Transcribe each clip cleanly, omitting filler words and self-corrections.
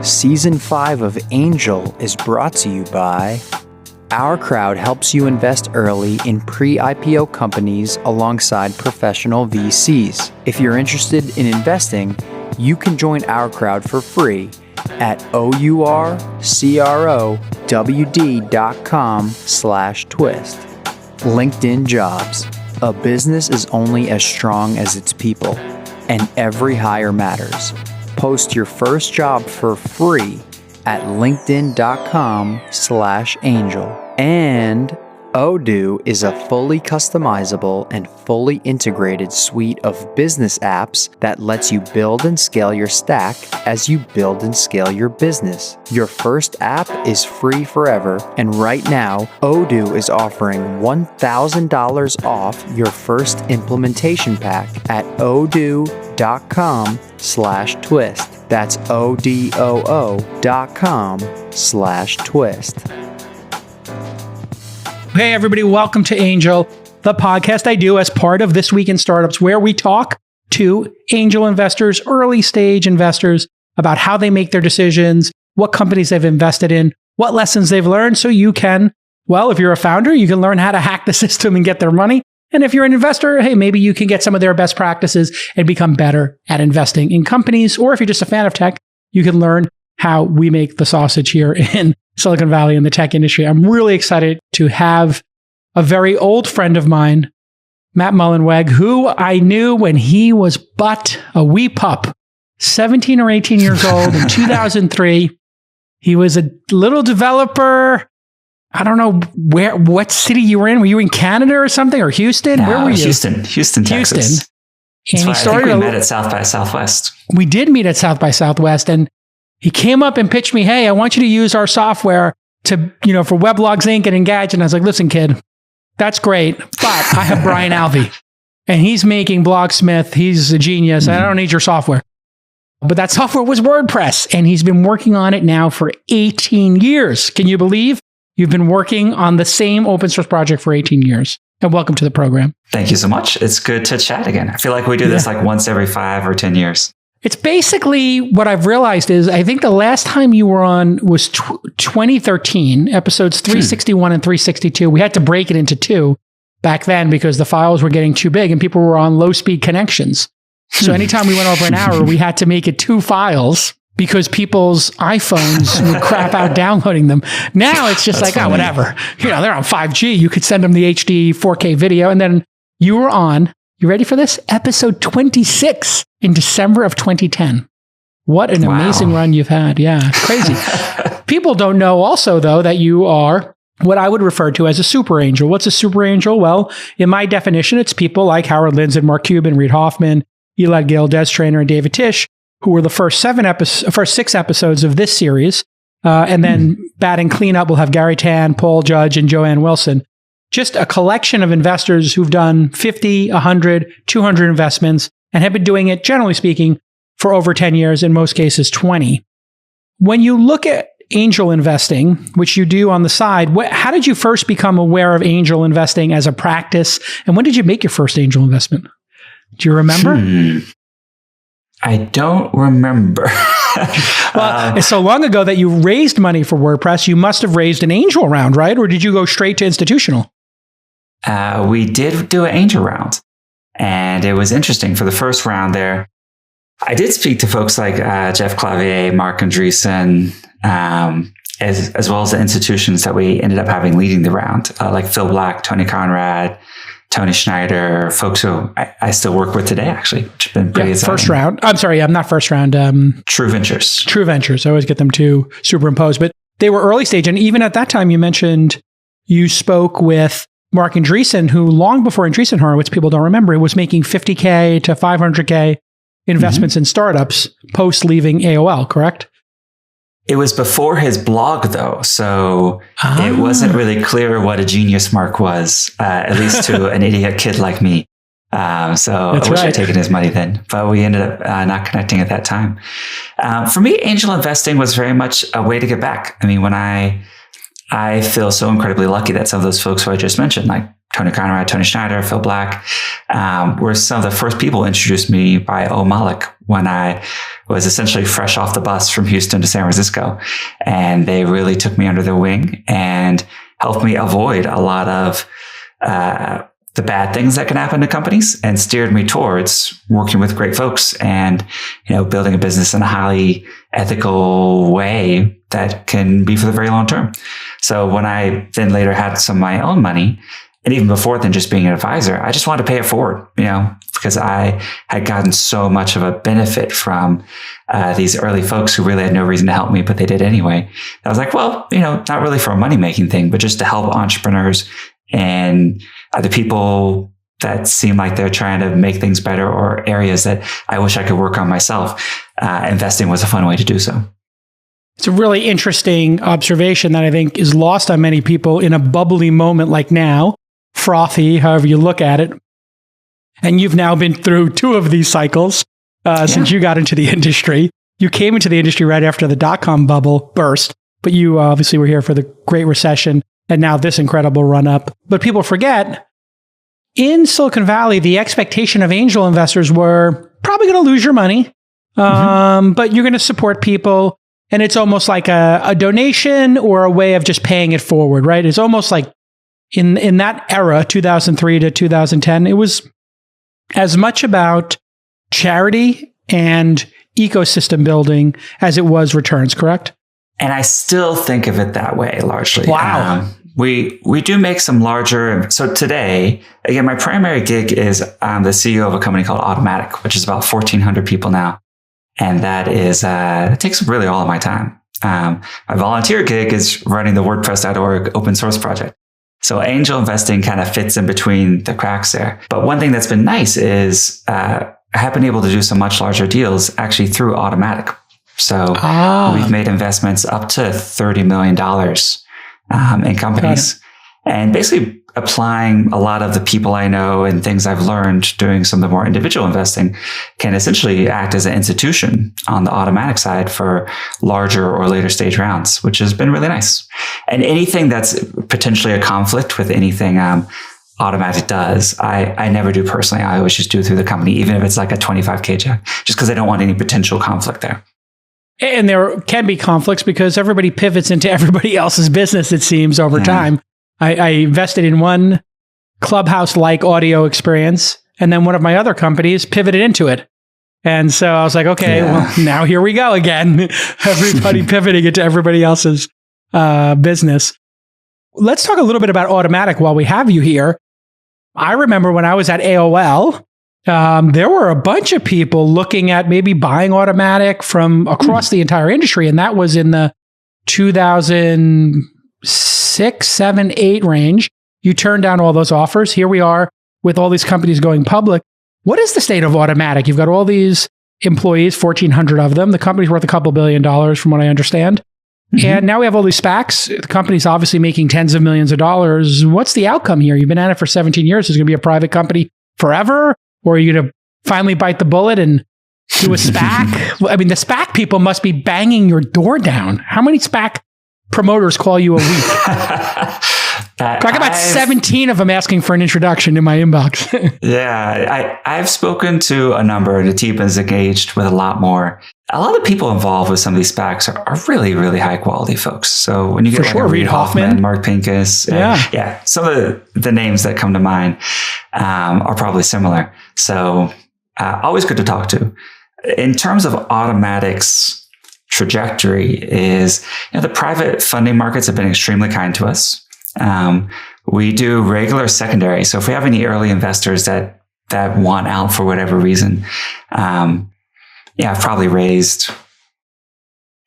Season 5 of Angel is brought to you by OurCrowd helps you invest early in pre-IPO companies alongside professional VCs. If you're interested in investing, you can join OurCrowd for free at OurCrowd.com/twist. LinkedIn Jobs. A business is only as strong as its people, and every hire matters. Post your first job for free at linkedin.com/angel. And Odoo is a fully customizable and fully integrated suite of business apps that lets you build and scale your stack as you build and scale your business. Your first app is free forever, and right now, Odoo is offering $1,000 off your first implementation pack at odoo.com/twist. That's odoo.com/twist. Hey, everybody, welcome to Angel, the podcast I do as part of This Week in Startups, where we talk to angel investors, early stage investors, about how they make their decisions, what companies they've invested in, what lessons they've learned, so you can, well, if you're a founder, you can learn how to hack the system and get their money. And if you're an investor, hey, maybe you can get some of their best practices and become better at investing in companies. Or if you're just a fan of tech, you can learn how we make the sausage here in Silicon Valley in the tech industry. I'm really excited to have a very old friend of mine, Matt Mullenweg, who I knew when he was but a wee pup, 17 or 18 years old in 2003. He was a little developer. I don't know what city you were in. Were you in Canada or something, or Houston? No, where were you? Houston, Texas. And he started. We met at South by Southwest. We did meet at South by Southwest, and he came up and pitched me, "Hey, I want you to use our software to, for Weblogs Inc. and Engage." And I was like, "Listen, kid, that's great, but I have Brian Alvey, and he's making Blogsmith. He's a genius. I don't need your software." But that software was WordPress, and he's been working on it now for 18 years. Can you believe you've been working on the same open source project for 18 years? And welcome to the program. Thank you so much. It's good to chat again. I feel like we do this like once every 5 or 10 years. It's basically what I've realized is I think the last time you were on was 2013, episodes 361 and 362. We had to break it into 2 back then because the files were getting too big and people were on low-speed connections. So anytime we went over an hour, we had to make it 2 files because people's iPhones would crap out downloading them. Now it's just like, whatever. They're on 5G. You could send them the HD 4K video. And then you were on, you ready for this? Episode 26 in December of 2010. What an amazing run you've had. Yeah, crazy. People don't know also, though, that you are what I would refer to as a super angel. What's a super angel? Well, in my definition, it's people like Howard Lindzen, Mark Cuban, Reid Hoffman, Elad Gil, Des Traynor, and David Tisch, who were the first 6 episodes of this series. And then batting cleanup, we'll have Gary Tan, Paul Judge, and Joanne Wilson. Just a collection of investors who've done 50, 100, 200 investments and have been doing it, generally speaking, for over 10 years, in most cases 20. When you look at angel investing, which you do on the side, how did you first become aware of angel investing as a practice? And when did you make your first angel investment? Do you remember? I don't remember. Well, it's so long ago that you raised money for WordPress. You must have raised an angel round, right? Or did you go straight to institutional? We did do an angel round. And it was interesting. For the first round there, I did speak to folks like Jeff Clavier, Mark Andreessen, as well as the institutions that we ended up having leading the round, like Phil Black, Tony Conrad, Tony Schneider, folks who I still work with today, actually, which has been pretty exciting. First round. I'm sorry, I'm not first round. True Ventures. True Ventures. I always get them too superimposed, but they were early stage. And even at that time, you mentioned you spoke with Mark Andreessen, who long before Andreessen Horowitz, people don't remember, was making $50K to $500K investments in startups post leaving AOL, correct? It was before his blog, though, so it wasn't really clear what a genius Mark was, at least to an idiot kid like me. So I wish I'd taken his money then, but we ended up not connecting at that time. For me, angel investing was very much a way to get back. I mean, when I feel so incredibly lucky that some of those folks who I just mentioned, like Tony Conrad, Tony Schneider, Phil Black, were some of the first people introduced me by Malik when I was essentially fresh off the bus from Houston to San Francisco. And they really took me under their wing and helped me avoid a lot of the bad things that can happen to companies and steered me towards working with great folks and, building a business in a highly ethical way that can be for the very long term. So when I then later had some of my own money, and even before then just being an advisor, I just wanted to pay it forward, because I had gotten so much of a benefit from these early folks who really had no reason to help me, but they did anyway. I was like, well, not really for a money-making thing, but just to help entrepreneurs and other people that seem like they're trying to make things better or areas that I wish I could work on myself. Investing was a fun way to do so. It's a really interesting observation that I think is lost on many people in a bubbly moment like now, frothy, however you look at it. And you've now been through 2 of these cycles since you got into the industry. You came into the industry right after the dot-com bubble burst, but you obviously were here for the Great Recession and now this incredible run-up. But people forget, in Silicon Valley, the expectation of angel investors were probably going to lose your money, but you're going to support people. And it's almost like a donation or a way of just paying it forward, right? It's almost like in that era, 2003 to 2010, it was as much about charity and ecosystem building as it was returns, correct? And I still think of it that way largely. Wow. We do make some larger. So today, again, my primary gig is I'm the CEO of a company called Automattic, which is about 1,400 people now. And that is, it takes really all of my time. My volunteer gig is running the WordPress.org open source project. So angel investing kind of fits in between the cracks there. But one thing that's been nice is I have been able to do some much larger deals actually through Automattic. So we've made investments up to $30 million in companies. And basically applying a lot of the people I know and things I've learned doing some of the more individual investing can essentially act as an institution on the Automattic side for larger or later stage rounds, which has been really nice. And anything that's potentially a conflict with anything Automattic does, I never do personally. I always just do it through the company, even if it's like a 25K check, just because I don't want any potential conflict there. And there can be conflicts because everybody pivots into everybody else's business, it seems, over time. I invested in one Clubhouse-like audio experience, and then one of my other companies pivoted into it. And so I was like, okay, well, now here we go again. Everybody pivoting into everybody else's business. Let's talk a little bit about Automattic while we have you here. I remember when I was at AOL, there were a bunch of people looking at maybe buying Automattic from across the entire industry. And that was in the 2006, 7, 8 range. You turned down all those offers. Here we are with all these companies going public. What is the state of Automattic? You've got all these employees, 1,400 of them. The company's worth a couple $2 billion from what I understand. And now we have all these SPACs. The company's obviously making tens of millions of dollars. What's the outcome here? You've been at it for 17 years. Is it going to be a private company forever? Or are you going to finally bite the bullet and do a SPAC? I mean, the SPAC people must be banging your door down. How many SPAC promoters call you a week? I got about 17 of them asking for an introduction in my inbox. I've spoken to a number, and the team is engaged with a lot more. A lot of the people involved with some of these SPACs are really, really high quality folks. So when you get like a Reid Hoffman, Mark Pincus, some of the names that come to mind are probably similar. So always good to talk to. In terms of Automattic's trajectory is, the private funding markets have been extremely kind to us. We do regular secondary. So if we have any early investors that want out for whatever reason, I've probably raised,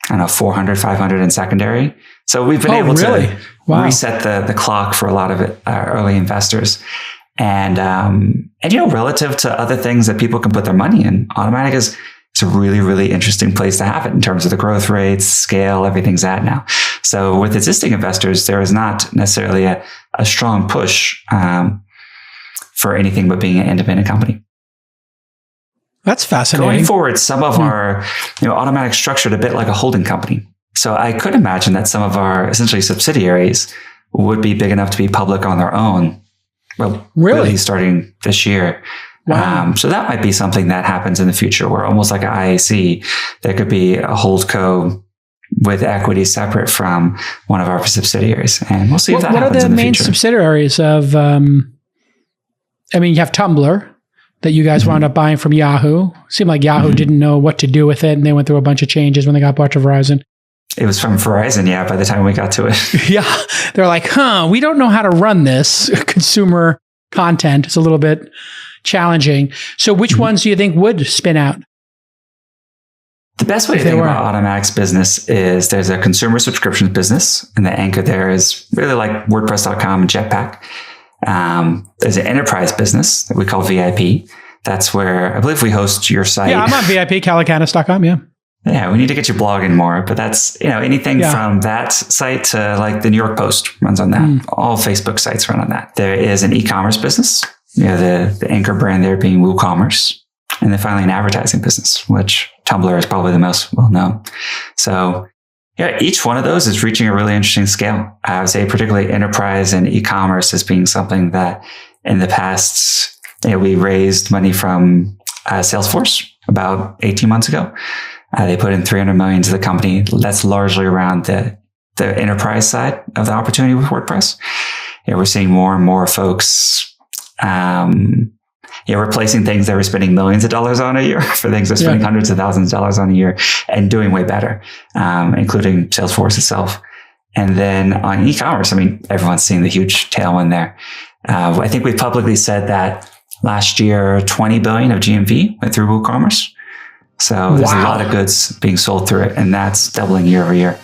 400, 500 in secondary. So we've been able to reset the clock for a lot of early investors. And relative to other things that people can put their money in, Automattic is a really, really interesting place to have it in terms of the growth rates, scale, everything's at now. So with existing investors, there is not necessarily a strong push for anything but being an independent company. That's fascinating. Going forward, some of our, Automattic structured a bit like a holding company. So I could imagine that some of our essentially subsidiaries would be big enough to be public on their own. Well, really starting this year. Wow. So that might be something that happens in the future, where almost like an IAC, there could be a holdco with equity separate from one of our subsidiaries. And we'll see if that happens in the future. What are the main subsidiaries of, you have Tumblr that you guys wound up buying from Yahoo. Seemed like Yahoo didn't know what to do with it, and they went through a bunch of changes when they got bought to Verizon. It was from Verizon, yeah, by the time we got to it. Yeah. They're like, we don't know how to run this consumer content. It's a little bit challenging. So which ones do you think would spin out? The best way to think about Automattic's business is there's a consumer subscriptions business, and the anchor there is really like WordPress.com and Jetpack. There's an enterprise business that we call VIP. That's where I believe we host your site. Yeah, I'm on VIP, calicanis.com, yeah. Yeah, we need to get you blogging more, but that's, anything from that site to like the New York Post runs on that. All Facebook sites run on that. There is an e-commerce business. The anchor brand there being WooCommerce. And then finally an advertising business, which Tumblr is probably the most well known. So each one of those is reaching a really interesting scale. I would say particularly enterprise and e-commerce as being something that in the past, we raised money from Salesforce about 18 months ago. They put in $300 million to the company. That's largely around the enterprise side of the opportunity with WordPress. We're seeing more and more folks, replacing things they were spending millions of dollars on a year for things they're spending hundreds of thousands of dollars on a year and doing way better, including Salesforce itself. And then on e-commerce, everyone's seeing the huge tailwind there. I think we publicly said that last year, 20 billion of GMV went through WooCommerce. So there's a lot of goods being sold through it, and that's doubling year over year.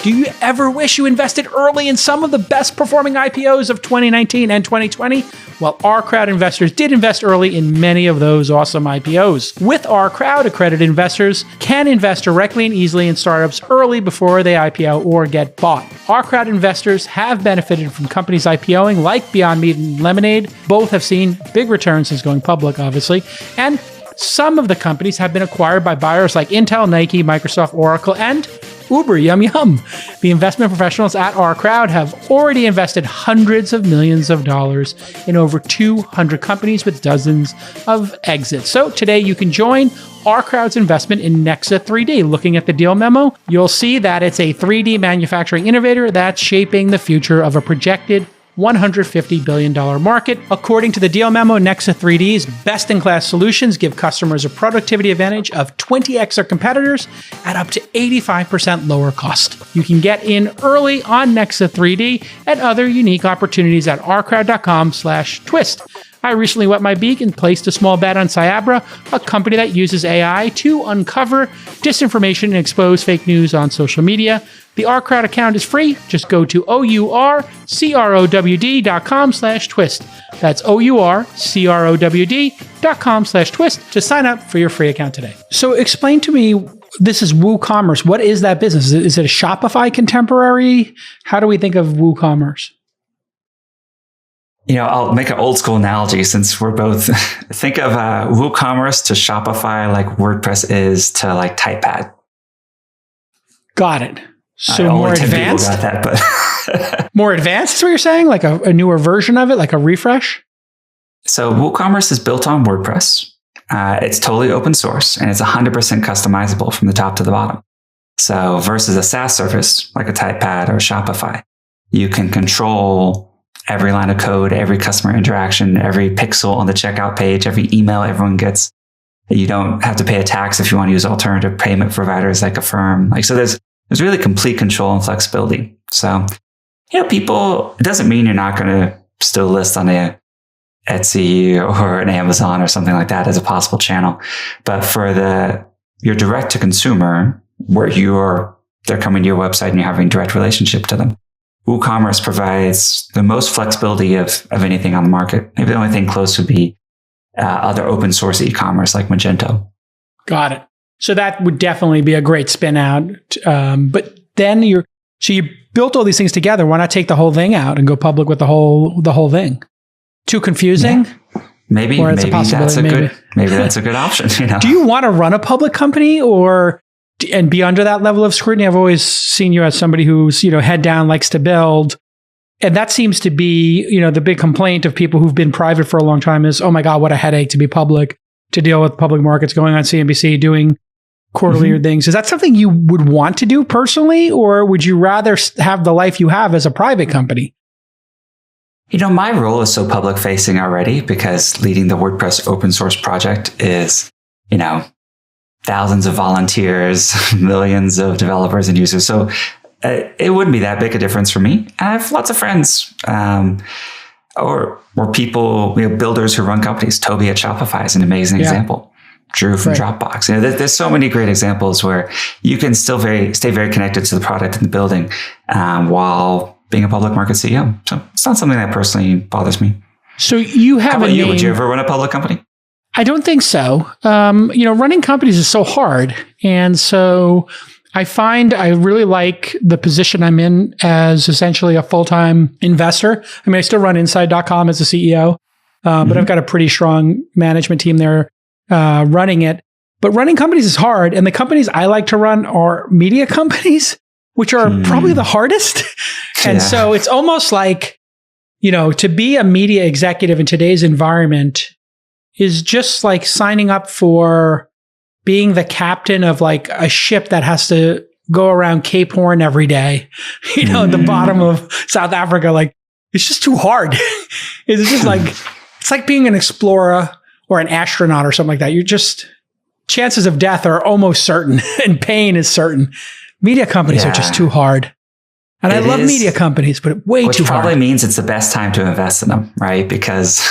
Do you ever wish you invested early in some of the best performing IPOs of 2019 and 2020? Well, OurCrowd investors did invest early in many of those awesome IPOs. With OurCrowd, accredited investors can invest directly and easily in startups early before they IPO or get bought. OurCrowd investors have benefited from companies IPOing like Beyond Meat and Lemonade. Both have seen big returns since going public, obviously. And some of the companies have been acquired by buyers like Intel, Nike, Microsoft, Oracle, and Uber. Yum, yum. The investment professionals at OurCrowd have already invested hundreds of millions of dollars in over 200 companies with dozens of exits. So today you can join OurCrowd's investment in Nexa 3D. Looking at the deal memo, you'll see that it's a 3D manufacturing innovator that's shaping the future of a projected $150 billion market. According to the deal memo, Nexa 3D's best-in-class solutions give customers a productivity advantage of 20x their competitors at up to 85% lower cost. You can get in early on Nexa 3D and other unique opportunities at ourcrowd.com/twist. I recently wet my beak and placed a small bet on Cyabra, a company that uses AI to uncover disinformation and expose fake news on social media. The OurCrowd account is free. Just go to OurCrowd.com/twist. That's OurCrowd.com/twist to sign up for your free account today. So explain to me, this is WooCommerce. What is that business? Is it a Shopify contemporary? How do we think of WooCommerce? I'll make an old school analogy since we're both think of WooCommerce to Shopify like WordPress is to like Typepad. Got it. So more advanced? Got that, but more advanced is what you're saying? Like a newer version of it, like a refresh? So WooCommerce is built on WordPress. It's totally open source and it's 100% customizable from the top to the bottom. So versus a SaaS service like a Typepad or Shopify, you can control every line of code, every customer interaction, every pixel on the checkout page, every email everyone gets. You don't have to pay a tax if you want to use alternative payment providers like Affirm. So there's really complete control and flexibility. So, people, it doesn't mean you're not going to still list on a Etsy or an Amazon or something like that as a possible channel. But for your direct to consumer, where they're coming to your website and you're having a direct relationship to them, WooCommerce provides the most flexibility of anything on the market. Maybe the only thing close would be other open source e-commerce like Magento. Got it. So that would definitely be a great spin out. But then you built all these things together. Why not take the whole thing out and go public with the whole thing? Too confusing? Yeah. Maybe that's a good option. Do you want to run a public company and be under that level of scrutiny? I've always seen you as somebody who's, head down, likes to build. And that seems to be, the big complaint of people who've been private for a long time is, oh my God, what a headache to be public, to deal with public markets, going on CNBC, doing quarterly things. Is that something you would want to do personally, or would you rather have the life you have as a private company? My role is so public facing already because leading the WordPress open source project is, thousands of volunteers, millions of developers and users. So it wouldn't be that big a difference for me. I have lots of friends or people, builders who run companies. Toby at Shopify is an amazing example. Drew from Dropbox. There's so many great examples where you can still stay very connected to the product and the building while being a public market CEO. So it's not something that personally bothers me. So you have How about you? Would you ever run a public company? I don't think so. Running companies is so hard. And so I find I really like the position I'm in as essentially a full-time investor. I mean, I still run inside.com as a CEO, but I've got a pretty strong management team there running it. But running companies is hard. And the companies I like to run are media companies, which are probably the hardest. And so it's almost like, to be a media executive in today's environment is just like signing up for being the captain of like a ship that has to go around Cape Horn every day, at the bottom of South Africa. Like, it's just too hard. It's just like, it's like being an explorer or an astronaut or something like that. You're just, chances of death are almost certain and pain is certain. Media companies are just too hard. And I love media companies, but way too hard. Which probably means it's the best time to invest in them, right? Because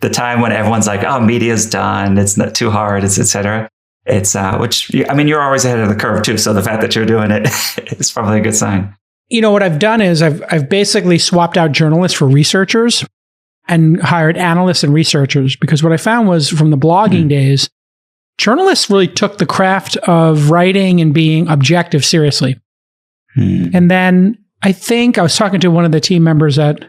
the time when everyone's like, oh, media's done, it's not too hard, it's et cetera. It's, you're always ahead of the curve too. So the fact that you're doing it is probably a good sign. What I've done is I've basically swapped out journalists for researchers and hired analysts and researchers, because what I found was from the blogging days, journalists really took the craft of writing and being objective seriously. And then I think I was talking to one of the team members at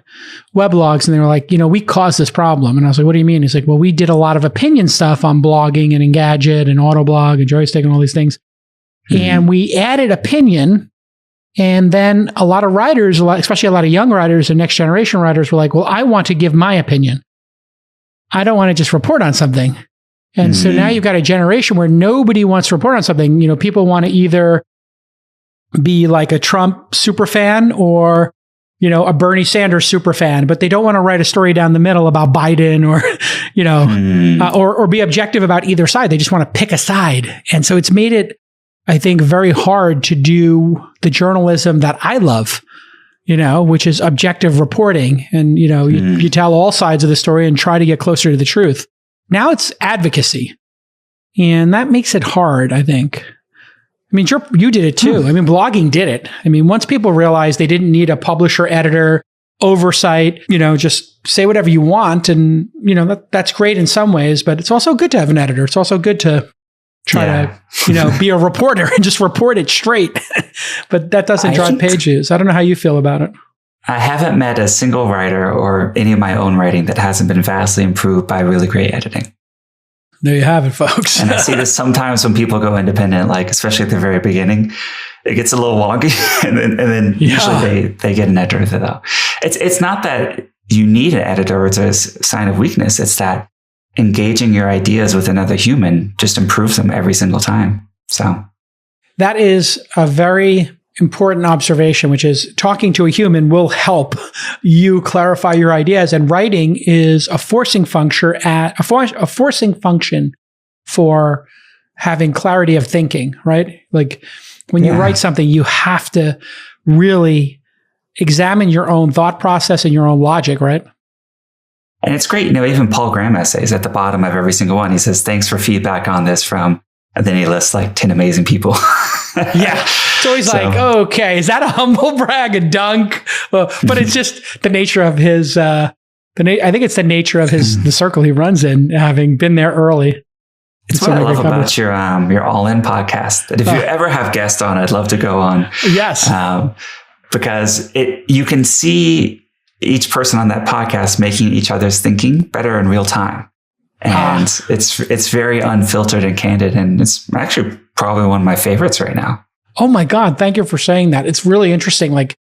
Weblogs, and they were like, we caused this problem. And I was like, what do you mean? He's like, well, we did a lot of opinion stuff on blogging and Engadget and Autoblog and Joystick and all these things. And we added opinion. And then a lot of writers, especially a lot of young writers and next generation writers were like, well, I want to give my opinion. I don't want to just report on something. And so now you've got a generation where nobody wants to report on something. People want to either be like a Trump super fan or, a Bernie Sanders super fan, but they don't want to write a story down the middle about Biden or, or be objective about either side. They just want to pick a side. And so it's made it, I think, very hard to do the journalism that I love, which is objective reporting. And, you tell all sides of the story and try to get closer to the truth. Now it's advocacy. And that makes it hard, I think. I mean, you did it too. I mean, blogging did it. I mean, once people realized they didn't need a publisher, editor, oversight, just say whatever you want. And, that's great in some ways, but it's also good to have an editor. It's also good to try to, be a reporter and just report it straight. But that doesn't drive page views. I don't know how you feel about it. I haven't met a single writer or any of my own writing that hasn't been vastly improved by really great editing. There you have it, folks. And I see this sometimes when people go independent, like especially at the very beginning, it gets a little wonky, and then usually they get an editor though. It's not that you need an editor or it's a sign of weakness. It's that engaging your ideas with another human just improves them every single time. So that is a very important observation, which is talking to a human will help you clarify your ideas. And writing is a forcing function for having clarity of thinking, right? Like when you write something, you have to really examine your own thought process and your own logic, right? And it's great. Even Paul Graham essays at the bottom of every single one, he says, thanks for feedback on this from, and then he lists like 10 amazing people. Yeah. It's always like, okay, is that a humble brag, a dunk? But it's just the nature of his, I think it's the nature of the circle he runs in, having been there early. It's what I love about your All In podcast, that if you ever have guests on, I'd love to go on. Yes. Because you can see each person on that podcast making each other's thinking better in real time. And it's very unfiltered and candid. And it's actually probably one of my favorites right now. Oh my God. Thank you for saying that. It's really interesting. Like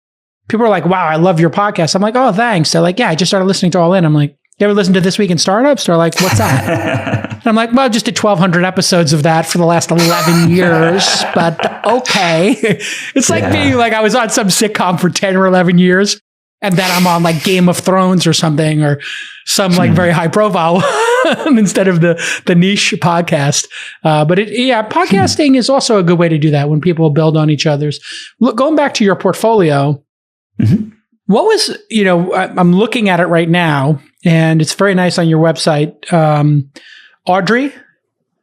people are like, wow, I love your podcast. I'm like, oh, thanks. They're like, yeah, I just started listening to All In. I'm like, you ever listen to This Week in Startups? They're like, what's that? And I'm like, well, just did 1,200 episodes of that for the last 11 years, but okay. It's like being like, I was on some sitcom for 10 or 11 years, and then I'm on like Game of Thrones or something, or some like very high profile instead of the niche podcast. But podcasting is also a good way to do that when people build on each other's. Look, going back to your portfolio, what was, I'm looking at it right now, and it's very nice on your website. Audrey,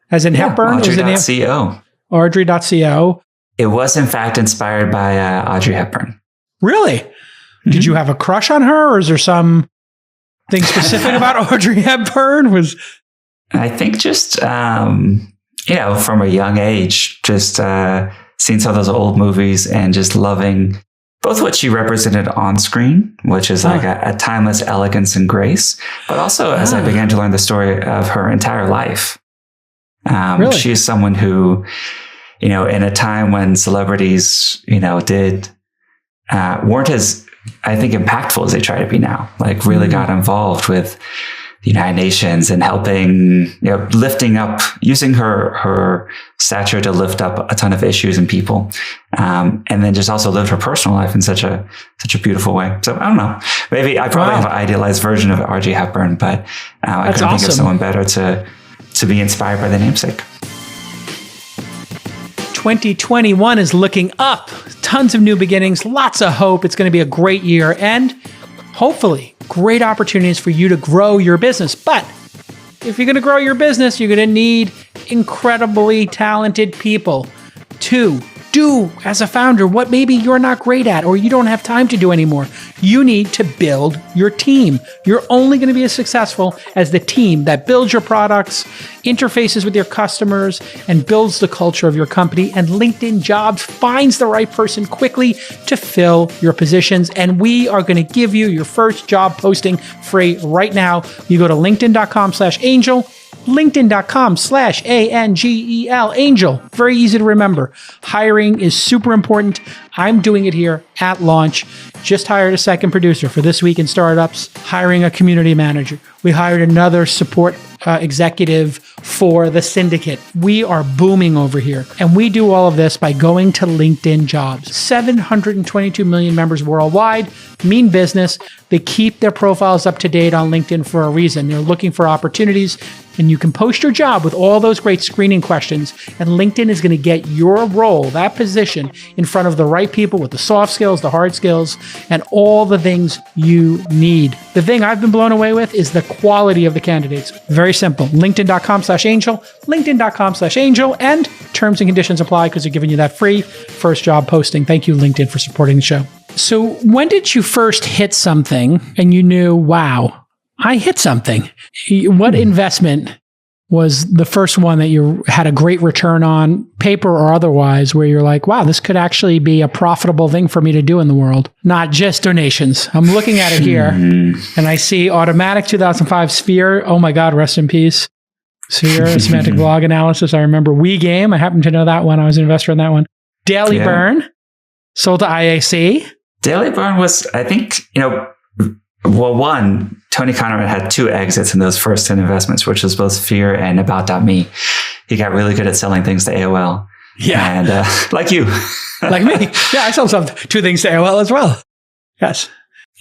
as in Hepburn? Audrey.co. Audrey.co. It was, in fact, inspired by Audrey Hepburn. Really? Did you have a crush on her, or is there something specific about Audrey Hepburn? I think just, from a young age, just seeing some of those old movies and just loving both what she represented on screen, which is like a timeless elegance and grace, but also as I began to learn the story of her entire life. Really? She is someone who, in a time when celebrities, weren't as, I think, impactful as they try to be now, like really got involved with the United Nations and helping, lifting up, using her stature to lift up a ton of issues and people. And then just also lived her personal life in such a beautiful way. So I don't know, maybe I probably have an idealized version of Audrey Hepburn, but I couldn't think of someone better to be inspired by the namesake. 2021 is looking up. Tons of new beginnings, lots of hope. It's going to be a great year, and hopefully great opportunities for you to grow your business. But if you're going to grow your business, you're going to need incredibly talented people to do as a founder what maybe you're not great at or you don't have time to do anymore. You need to build your team. You're only going to be as successful as the team that builds your products, interfaces with your customers, and builds the culture of your company. And LinkedIn Jobs finds the right person quickly to fill your positions. And we are going to give you your first job posting free right now. You go to linkedin.com/angel. LinkedIn.com/ANGEL, Angel. Very easy to remember. Hiring is super important. I'm doing it here at launch. Just hired a second producer for This Week in Startups, hiring a community manager. We hired another support executive for the syndicate. We are booming over here. And we do all of this by going to LinkedIn Jobs. 722 million members worldwide, mean business. They keep their profiles up to date on LinkedIn for a reason. They're looking for opportunities, and you can post your job with all those great screening questions, and LinkedIn is going to get your role, that position, in front of the right people with the soft skills, the hard skills, and all the things you need. The thing I've been blown away with is the quality of the candidates. Very simple. LinkedIn.com/angel, LinkedIn.com/angel, and terms and conditions apply because they're giving you that free first job posting. Thank you, LinkedIn, for supporting the show. So when did you first hit something and you knew, wow, I hit something? What investment was the first one that you had a great return on, paper or otherwise, where you're like, wow, this could actually be a profitable thing for me to do in the world, not just donations? I'm looking at it here and I see Automattic 2005 Sphere. Oh my God, rest in peace. Sphere, semantic blog analysis. I remember WeGame. I happen to know that one. I was an investor in that one. Daily Burn, sold to IAC. Daily Burn was, I think, one, Tony Conrad had 2 exits in those first 10 investments, which was both Fear and About.me. He got really good at selling things to AOL. Yeah. And like you. Like me. Yeah, I sold 2 things to AOL as well. Yes.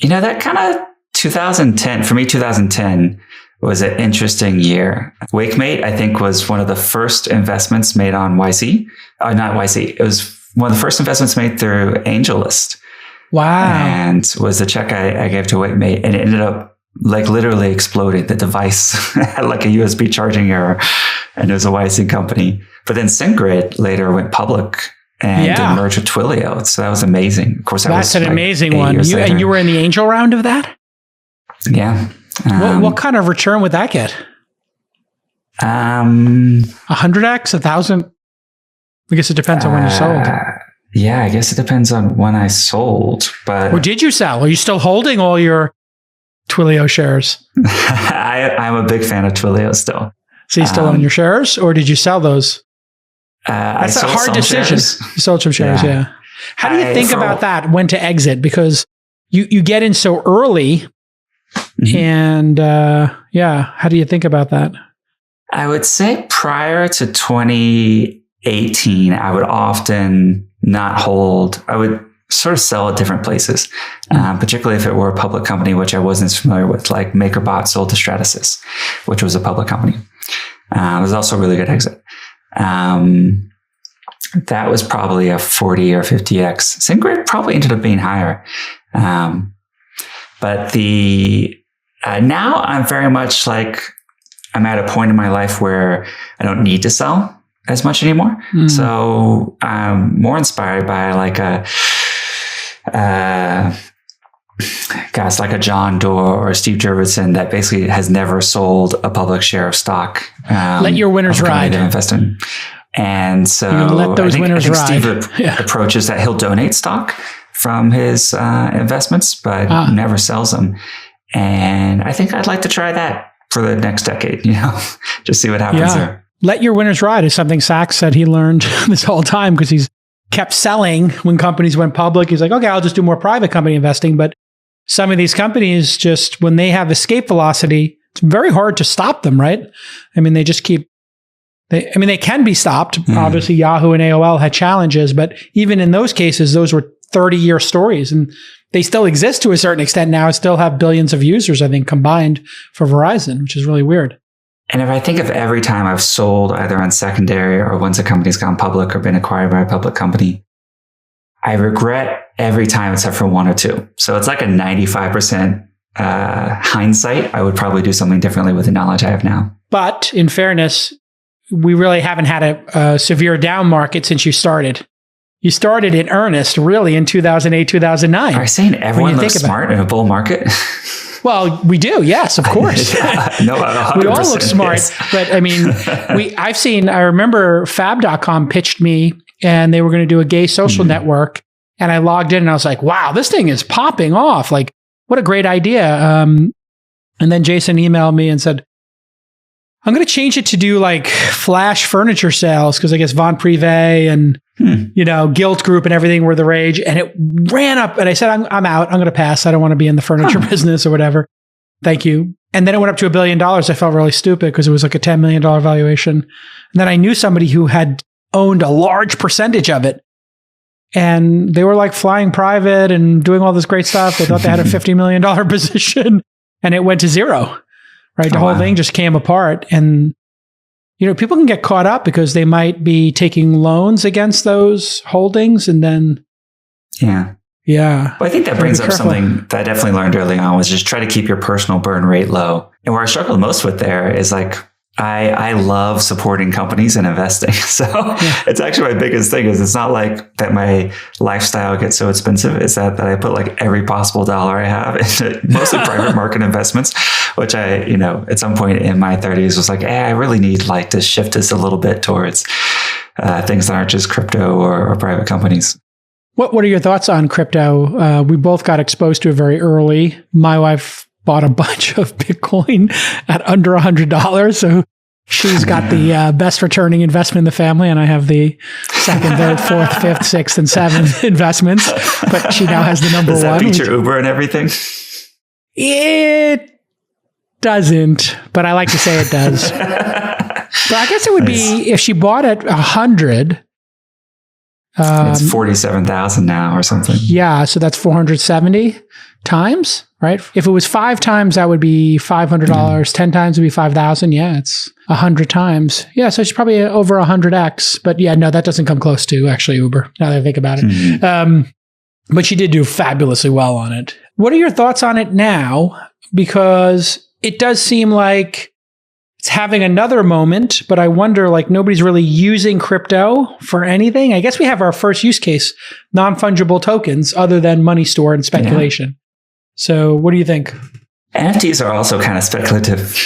That kind of 2010, for me, 2010 was an interesting year. WakeMate, I think, was one of the first investments made on YC. Not YC. It was one of the first investments made through AngelList. Wow. And was the check I gave to WakeMate, and it ended up like literally exploding. The device had like a USB charging error, and it was a YC company. But then SendGrid later went public and did merge with Twilio. So that was amazing. Of course, that's an amazing one. And you were in the angel round of that? Yeah. What kind of return would that get? 100x, 1,000? I guess it depends on when you sold. Yeah, I guess it depends on when I sold. But or did you sell? Are you still holding all your Twilio shares? I'm a big fan of Twilio still. So you still own your shares, or did you sell those? That's a hard decision. Shares. You sold some shares, yeah. How do you think about that, when to exit? Because you get in so early, and how do you think about that? I would say prior to 2018, I would often not hold. I would sort of sell at different places, particularly if it were a public company, which I wasn't familiar with, like MakerBot sold to Stratasys, which was a public company. It was also a really good exit. That was probably a 40 or 50x. SendGrid probably ended up being higher. But now I'm very much like, I'm at a point in my life where I don't need to sell as much anymore. So I'm more inspired by like guys like a John Doerr or Steve Jurvetson that basically has never sold a public share of stock. Let your winners ride. Invest in. And so let those winners ride. Steve approaches that he'll donate stock from his investments, but never sells them. And I think I'd like to try that for the next decade, just see what happens there. Let your winners ride is something Sachs said he learned this whole time, because he's kept selling when companies went public. He's like, okay, I'll just do more private company investing. But some of these companies, just when they have escape velocity, it's very hard to stop them, right? I mean, they just they can be stopped. Obviously, Yahoo and AOL had challenges, but even in those cases, those were 30-year stories, and they still exist to a certain extent now. Still have billions of users, I think, combined for Verizon, which is really weird. And if I think of every time I've sold either on secondary or once a company's gone public or been acquired by a public company, I regret every time except for one or two. So it's like a 95% hindsight. I would probably do something differently with the knowledge I have now. But in fairness, we really haven't had a severe down market since you started. You started in earnest, really, in 2008, 2009. Are you saying everyone looks smart in a bull market? Well, we do. Yes, of course. No, 100%, we all look smart. Yes. But I mean, I remember Fab.com pitched me, and they were going to do a gay social network. And I logged in and I was like, wow, this thing is popping off. Like, what a great idea. And then Jason emailed me and said, I'm going to change it to do like flash furniture sales, because I guess Von Privé and Guilt Group and everything were the rage. And it ran up, and I said, I'm out. I'm going to pass. I don't want to be in the furniture business or whatever. Thank you. And then it went up to $1 billion. I felt really stupid because it was like a $10 million valuation. And then I knew somebody who had owned a large percentage of it. And they were like flying private and doing all this great stuff. They thought they had a $50 million position, and it went to zero. Right. The whole thing just came apart. And, people can get caught up because they might be taking loans against those holdings. And then. Yeah. Well, I think that brings up something that I definitely learned early on, was just try to keep your personal burn rate low. And where I struggled most with there is like, I love supporting companies and investing. So it's actually my biggest thing. Is it's not like that my lifestyle gets so expensive. It's that I put like every possible dollar I have into mostly private market investments, which I, at some point in my 30s was like, I really need like to shift this a little bit towards things that aren't just crypto or private companies. What are your thoughts on crypto? We both got exposed to it very early. My wife bought a bunch of Bitcoin at under $100. So she's got the best returning investment in the family. And I have the second, third, fourth, fifth, sixth, and seventh investments. But she now has the number one. Does that beat your Uber and everything? It doesn't, but I like to say it does. But I guess it would be, if she bought at 100. It's 47,000 now or something. Yeah. So that's 470 times, right? If it was 5 times, that would be $500. 10 times would be 5,000. Yeah. It's 100 times. Yeah. So she's probably over 100x, but yeah, no, that doesn't come close to actually Uber, now that I think about it. But she did do fabulously well on it. What are your thoughts on it now? Because it does seem like it's having another moment, but I wonder, like, nobody's really using crypto for anything. I guess we have our first use case, non-fungible tokens, other than money store and speculation. So what do you think? NFTs are also kind of speculative.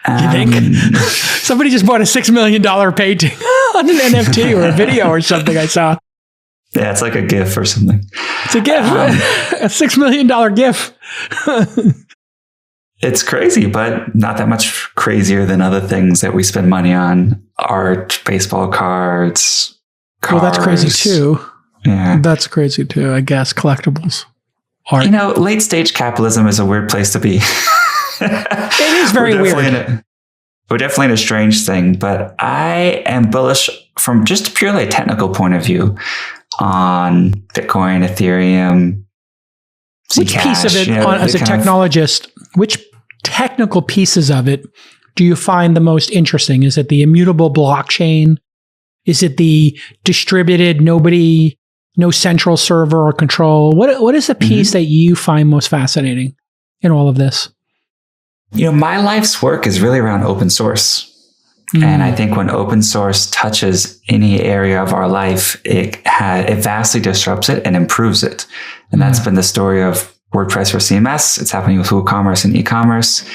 You think? Somebody just bought a $6 million painting on an NFT or a video or something I saw. Yeah, it's like a GIF or something. It's a GIF, a $6 million GIF. It's crazy, but not that much crazier than other things that we spend money on. Art, baseball cards, cars. Well, that's crazy too. Yeah. That's crazy too, I guess. Collectibles. Art. Late stage capitalism is a weird place to be. It is very weird. We're definitely in a strange thing, but I am bullish from just purely a technical point of view on Bitcoin, Ethereum, Which piece of it, as a technologist, which technical pieces of it do you find the most interesting? Is it the immutable blockchain? Is it the distributed, no central server or control? What is the piece that you find most fascinating in all of this? My life's work is really around open source. And I think when open source touches any area of our life, it vastly disrupts it and improves it. And that's been the story of WordPress or CMS. It's happening with WooCommerce and e-commerce,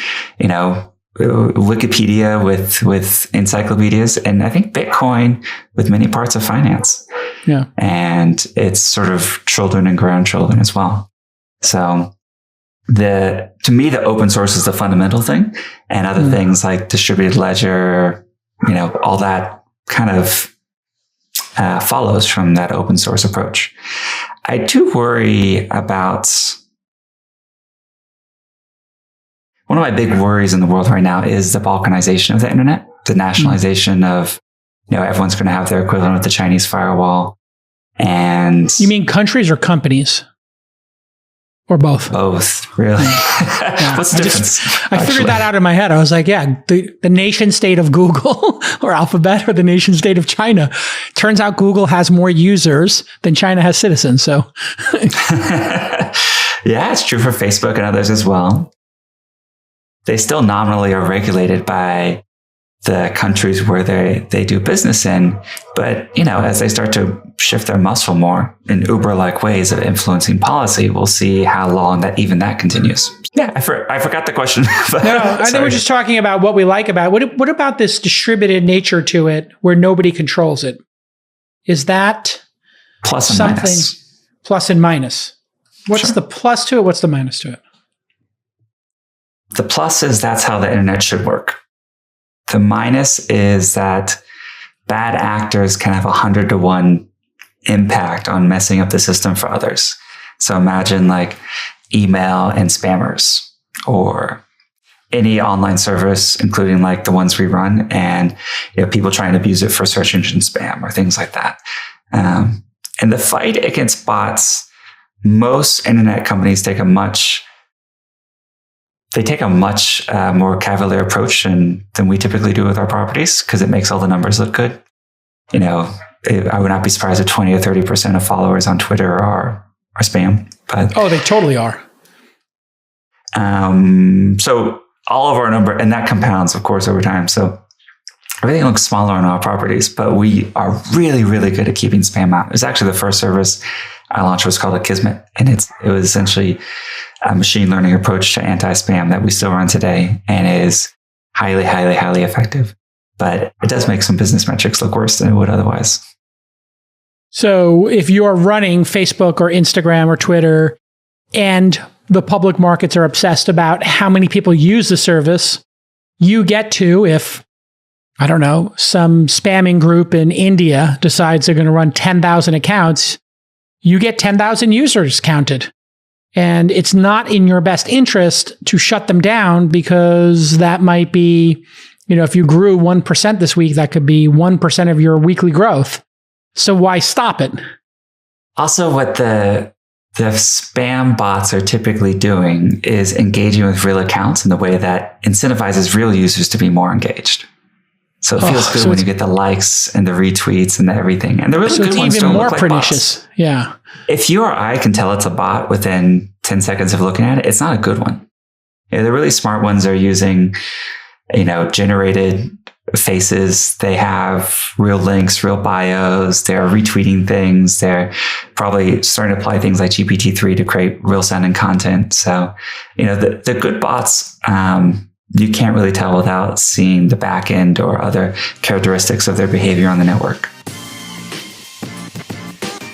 Wikipedia with encyclopedias, and I think Bitcoin with many parts of finance. Yeah. And it's sort of children and grandchildren as well. So to me, the open source is the fundamental thing, and other things like distributed ledger, all that kind of follows from that open source approach. I do worry about one of my big worries in the world right now is the balkanization of the internet, the nationalization of, everyone's going to have their equivalent of the Chinese firewall. And you mean countries or companies? Or both? Both, really. Yeah. What's the difference? I figured that out in my head. I was like, the nation state of Google or Alphabet or the nation state of China. Turns out Google has more users than China has citizens. So, yeah, it's true for Facebook and others as well. They still nominally are regulated by the countries where they do business in. But, as they start to shift their muscle more in Uber-like ways of influencing policy, we'll see how long that continues. Yeah, I forgot the question. No, I think we're just talking about what we like about it. What about this distributed nature to it where nobody controls it? Is that plus and something minus? Plus and minus. What's the plus to it? What's the minus to it? The plus is that's how the internet should work. The minus is that bad actors can have 100-to-1 impact on messing up the system for others. So imagine like email and spammers, or any online service, including like the ones we run, and people trying to abuse it for search engine spam or things like that. And the fight against bots, most internet companies take a much more cavalier approach than we typically do with our properties, because it makes all the numbers look good. I would not be surprised if 20 or 30% of followers on Twitter are spam. But they totally are. So all of our number, and that compounds, of course, over time. So everything looks smaller on our properties, but we are really, really good at keeping spam out. It was actually the first service I launched was called a Kismet, and it was essentially a machine learning approach to anti-spam that we still run today, and is highly, highly, highly effective. But it does make some business metrics look worse than it would otherwise. So if you are running Facebook or Instagram or Twitter, and the public markets are obsessed about how many people use the service, you get to, if, I don't know, some spamming group in India decides they're going to run 10,000 accounts, you get 10,000 users counted. And it's not in your best interest to shut them down, because that might be, if you grew 1% this week, that could be 1% of your weekly growth. So why stop it? Also, what the spam bots are typically doing is engaging with real accounts in the way that incentivizes real users to be more engaged. So it feels good when you get the likes and the retweets and the everything. And the really good ones don't look like pernicious. Bots. Yeah. If you or I can tell it's a bot within 10 seconds of looking at it, it's not a good one. The really smart ones are using, generated faces. They have real links, real bios. They're retweeting things. They're probably starting to apply things like GPT-3 to create real sounding content. So, the good bots, you can't really tell without seeing the back end or other characteristics of their behavior on the network.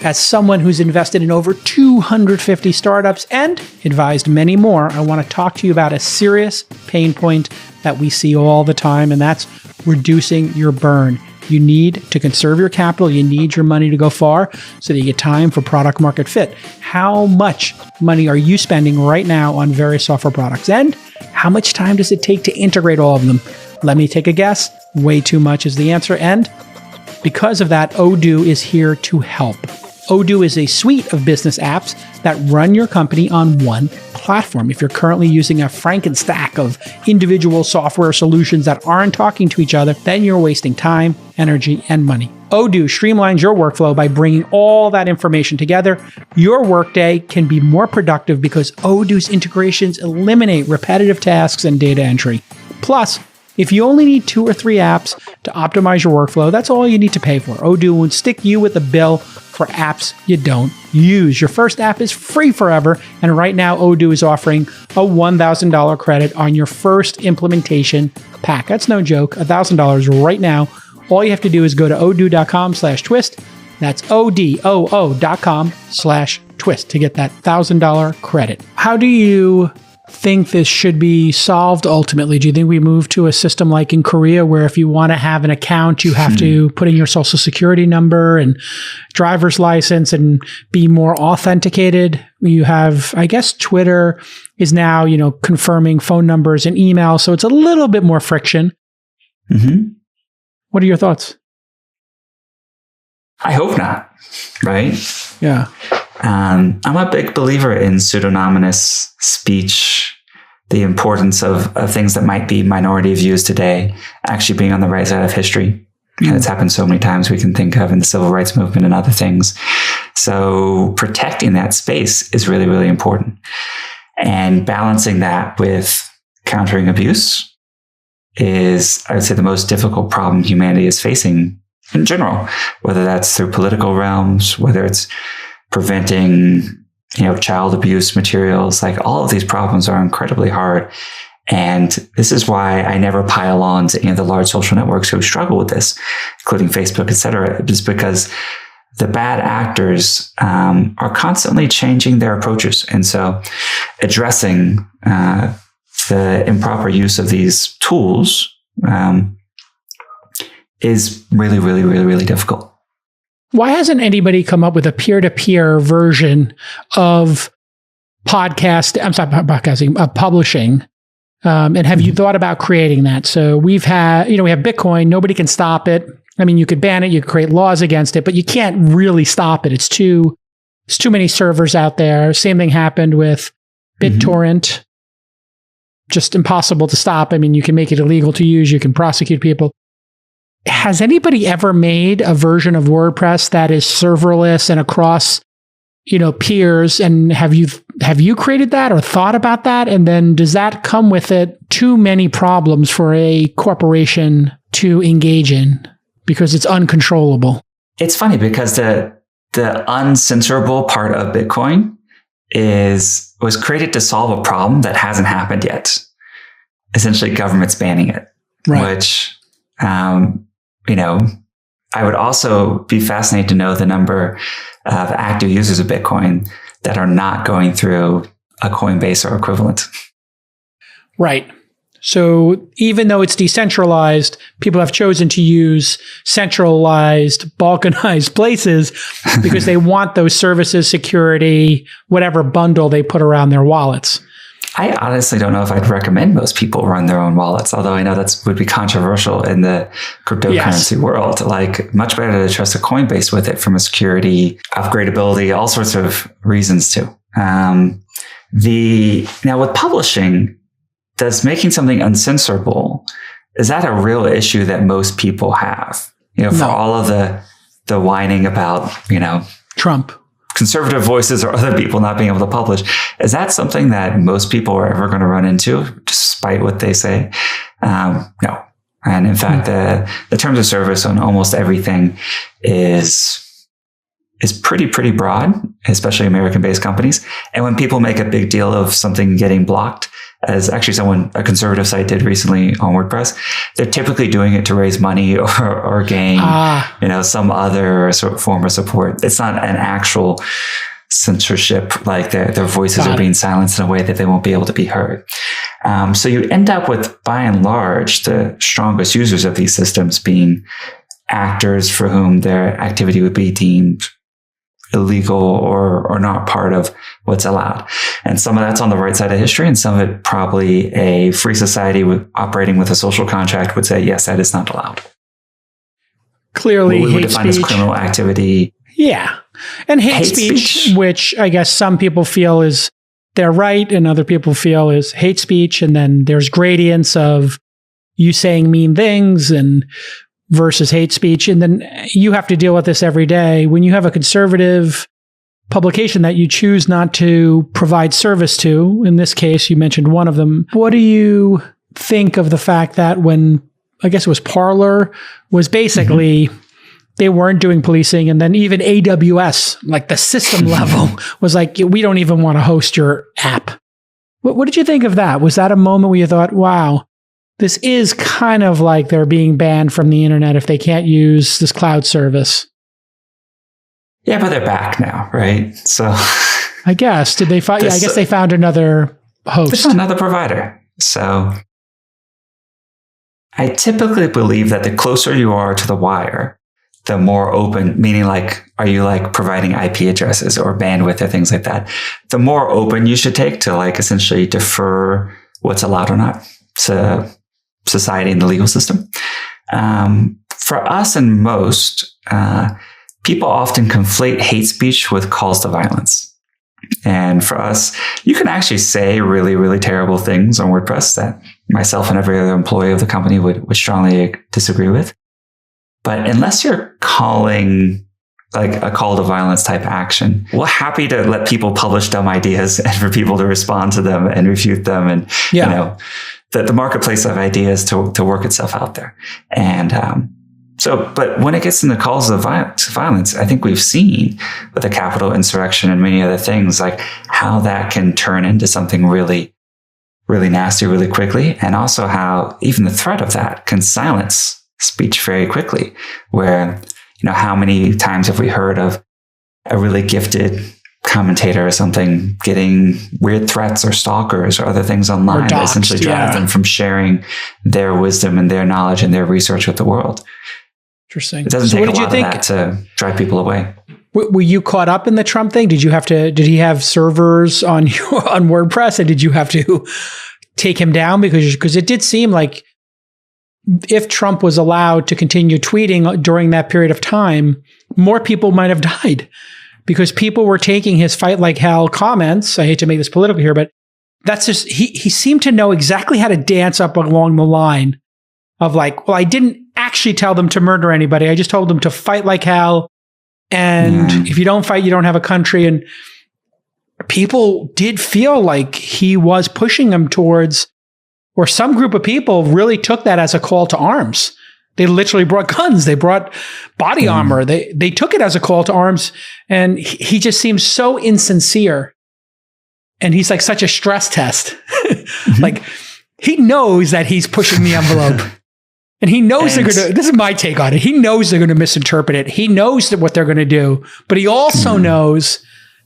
As someone who's invested in over 250 startups and advised many more, I want to talk to you about a serious pain point that we see all the time, and that's reducing your burn. You need to conserve your capital. You need your money to go far so that you get time for product market fit. How much money are you spending right now on various software products? And how much time does it take to integrate all of them? Let me take a guess. Way too much is the answer. And because of that, Odoo is here to help. Odoo is a suite of business apps that run your company on one platform. If you're currently using a Frankenstack of individual software solutions that aren't talking to each other, then you're wasting time, energy, and money. Odoo streamlines your workflow by bringing all that information together. Your workday can be more productive because Odoo's integrations eliminate repetitive tasks and data entry. Plus, if you only need 2 or 3 apps to optimize your workflow, that's all you need to pay for. Odoo won't stick you with a bill for apps you don't use. Your first app is free forever, and right now Odoo is offering a $1,000 credit on your first implementation pack. That's no joke, $1,000 right now. All you have to do is go to odoo.com/twist. That's odoo.com/twist to get that $1,000 credit. How do you think this should be solved ultimately? Do you think we move to a system like in Korea where if you want to have an account, you have to put in your social security number and driver's license and be more authenticated? You have, I guess, Twitter is now, confirming phone numbers and email. So it's a little bit more friction. Mm-hmm. What are your thoughts? I hope not. Right? Yeah. I'm a big believer in pseudonymous speech, the importance of things that might be minority views today actually being on the right side of history. And it's happened so many times we can think of in the civil rights movement and other things. So protecting that space is really, really important. And balancing that with countering abuse is, I would say, the most difficult problem humanity is facing in general, whether that's through political realms, whether it's preventing, child abuse materials. Like, all of these problems are incredibly hard. And this is why I never pile on to any of the large social networks who struggle with this, including Facebook, et cetera, just because the bad actors are constantly changing their approaches. And so addressing the improper use of these tools is really, really, really, really difficult. Why hasn't anybody come up with a peer-to-peer version of publishing? And have you thought about creating that? So we have Bitcoin. Nobody can stop it. I mean, you could ban it. You could create laws against it, but you can't really stop it. It's too many servers out there. Same thing happened with BitTorrent. Just impossible to stop. I mean, you can make it illegal to use. You can prosecute people. Has anybody ever made a version of WordPress that is serverless and across, peers? And have you created that or thought about that? And then does that come with it too many problems for a corporation to engage in because it's uncontrollable? It's funny because the uncensorable part of Bitcoin was created to solve a problem that hasn't happened yet. Essentially, government's banning it, right. Which, I would also be fascinated to know the number of active users of Bitcoin that are not going through a Coinbase or equivalent. Right. So even though it's decentralized, people have chosen to use centralized, balkanized places because they want those services, security, whatever bundle they put around their wallets. I honestly don't know if I'd recommend most people run their own wallets, although I know that would be controversial in the cryptocurrency world. Like, much better to trust a Coinbase with it from a security, upgradability, all sorts of reasons too. Now with publishing, does making something uncensorable, is that a real issue that most people have? For all of the whining about, Trump, conservative voices or other people not being able to publish. Is that something that most people are ever going to run into, despite what they say? No. And in fact, the terms of service on almost everything is pretty broad, especially American-based companies. And when people make a big deal of something getting blocked, as actually a conservative site did recently on WordPress, they're typically doing it to raise money or gain, some other sort of form of support. It's not an actual censorship, like their voices are being silenced in a way that they won't be able to be heard. So you end up with, by and large, the strongest users of these systems being actors for whom their activity would be deemed illegal or not part of what's allowed. And some of that's on the right side of history, and some of it probably a free society operating with a social contract would say, yes, that is not allowed. Clearly, we would define as criminal activity. Yeah. And hate speech, which I guess some people feel is their right and other people feel is hate speech. And then there's gradients of you saying mean things and versus hate speech. And then you have to deal with this every day. When you have a conservative publication that you choose not to provide service to, in this case, you mentioned one of them, what do you think of the fact that when, I guess it was Parler, was basically, they weren't doing policing, and then even AWS, like the system level, was like, we don't even want to host your app. What did you think of that? Was that a moment where you thought, wow, this is kind of like they're being banned from the internet if they can't use this cloud service? Yeah, but they're back now, right? So I guess, did they find, I guess they found another host. They found another provider. So I typically believe that the closer you are to the wire, the more open, meaning like, are you like providing IP addresses or bandwidth or things like that? The more open you should take to like essentially defer what's allowed or not to society and the legal system. For us and most, people often conflate hate speech with calls to violence. And for us, you can actually say really, really terrible things on WordPress that myself and every other employee of the company would strongly disagree with. But unless you're calling like a call to violence type action, we're happy to let people publish dumb ideas and for people to respond to them and refute them. And, you know, the marketplace of ideas to work itself out there. And, but when it gets into calls of violence, I think we've seen with the Capitol insurrection and many other things, like how that can turn into something really, really nasty really quickly. And also how even the threat of that can silence speech very quickly, where, you know, how many times have we heard of a really gifted commentator or something getting weird threats or stalkers or other things online that essentially drive them from sharing their wisdom and their knowledge and their research with the world. Interesting. It doesn't take a lot of that to drive people away. Were you caught up in the Trump thing? Did he have servers on WordPress, and did you have to take him down? Because it did seem like if Trump was allowed to continue tweeting during that period of time, more people might have died because people were taking his fight like hell comments. I hate to make this political here, but that's just, he seemed to know exactly how to dance up along the line of like, well, I didn't actually tell them to murder anybody. I just told them to fight like hell. And if you don't fight, you don't have a country. And people did feel like he was pushing them towards, or some group of people really took that as a call to arms. They literally brought guns. They brought body armor. They took it as a call to arms. And he just seems so insincere. And he's like such a stress test. Like he knows that he's pushing the envelope. And he knows they're going to, this is my take on it. He knows they're going to misinterpret it. He knows what they're going to do. But he also knows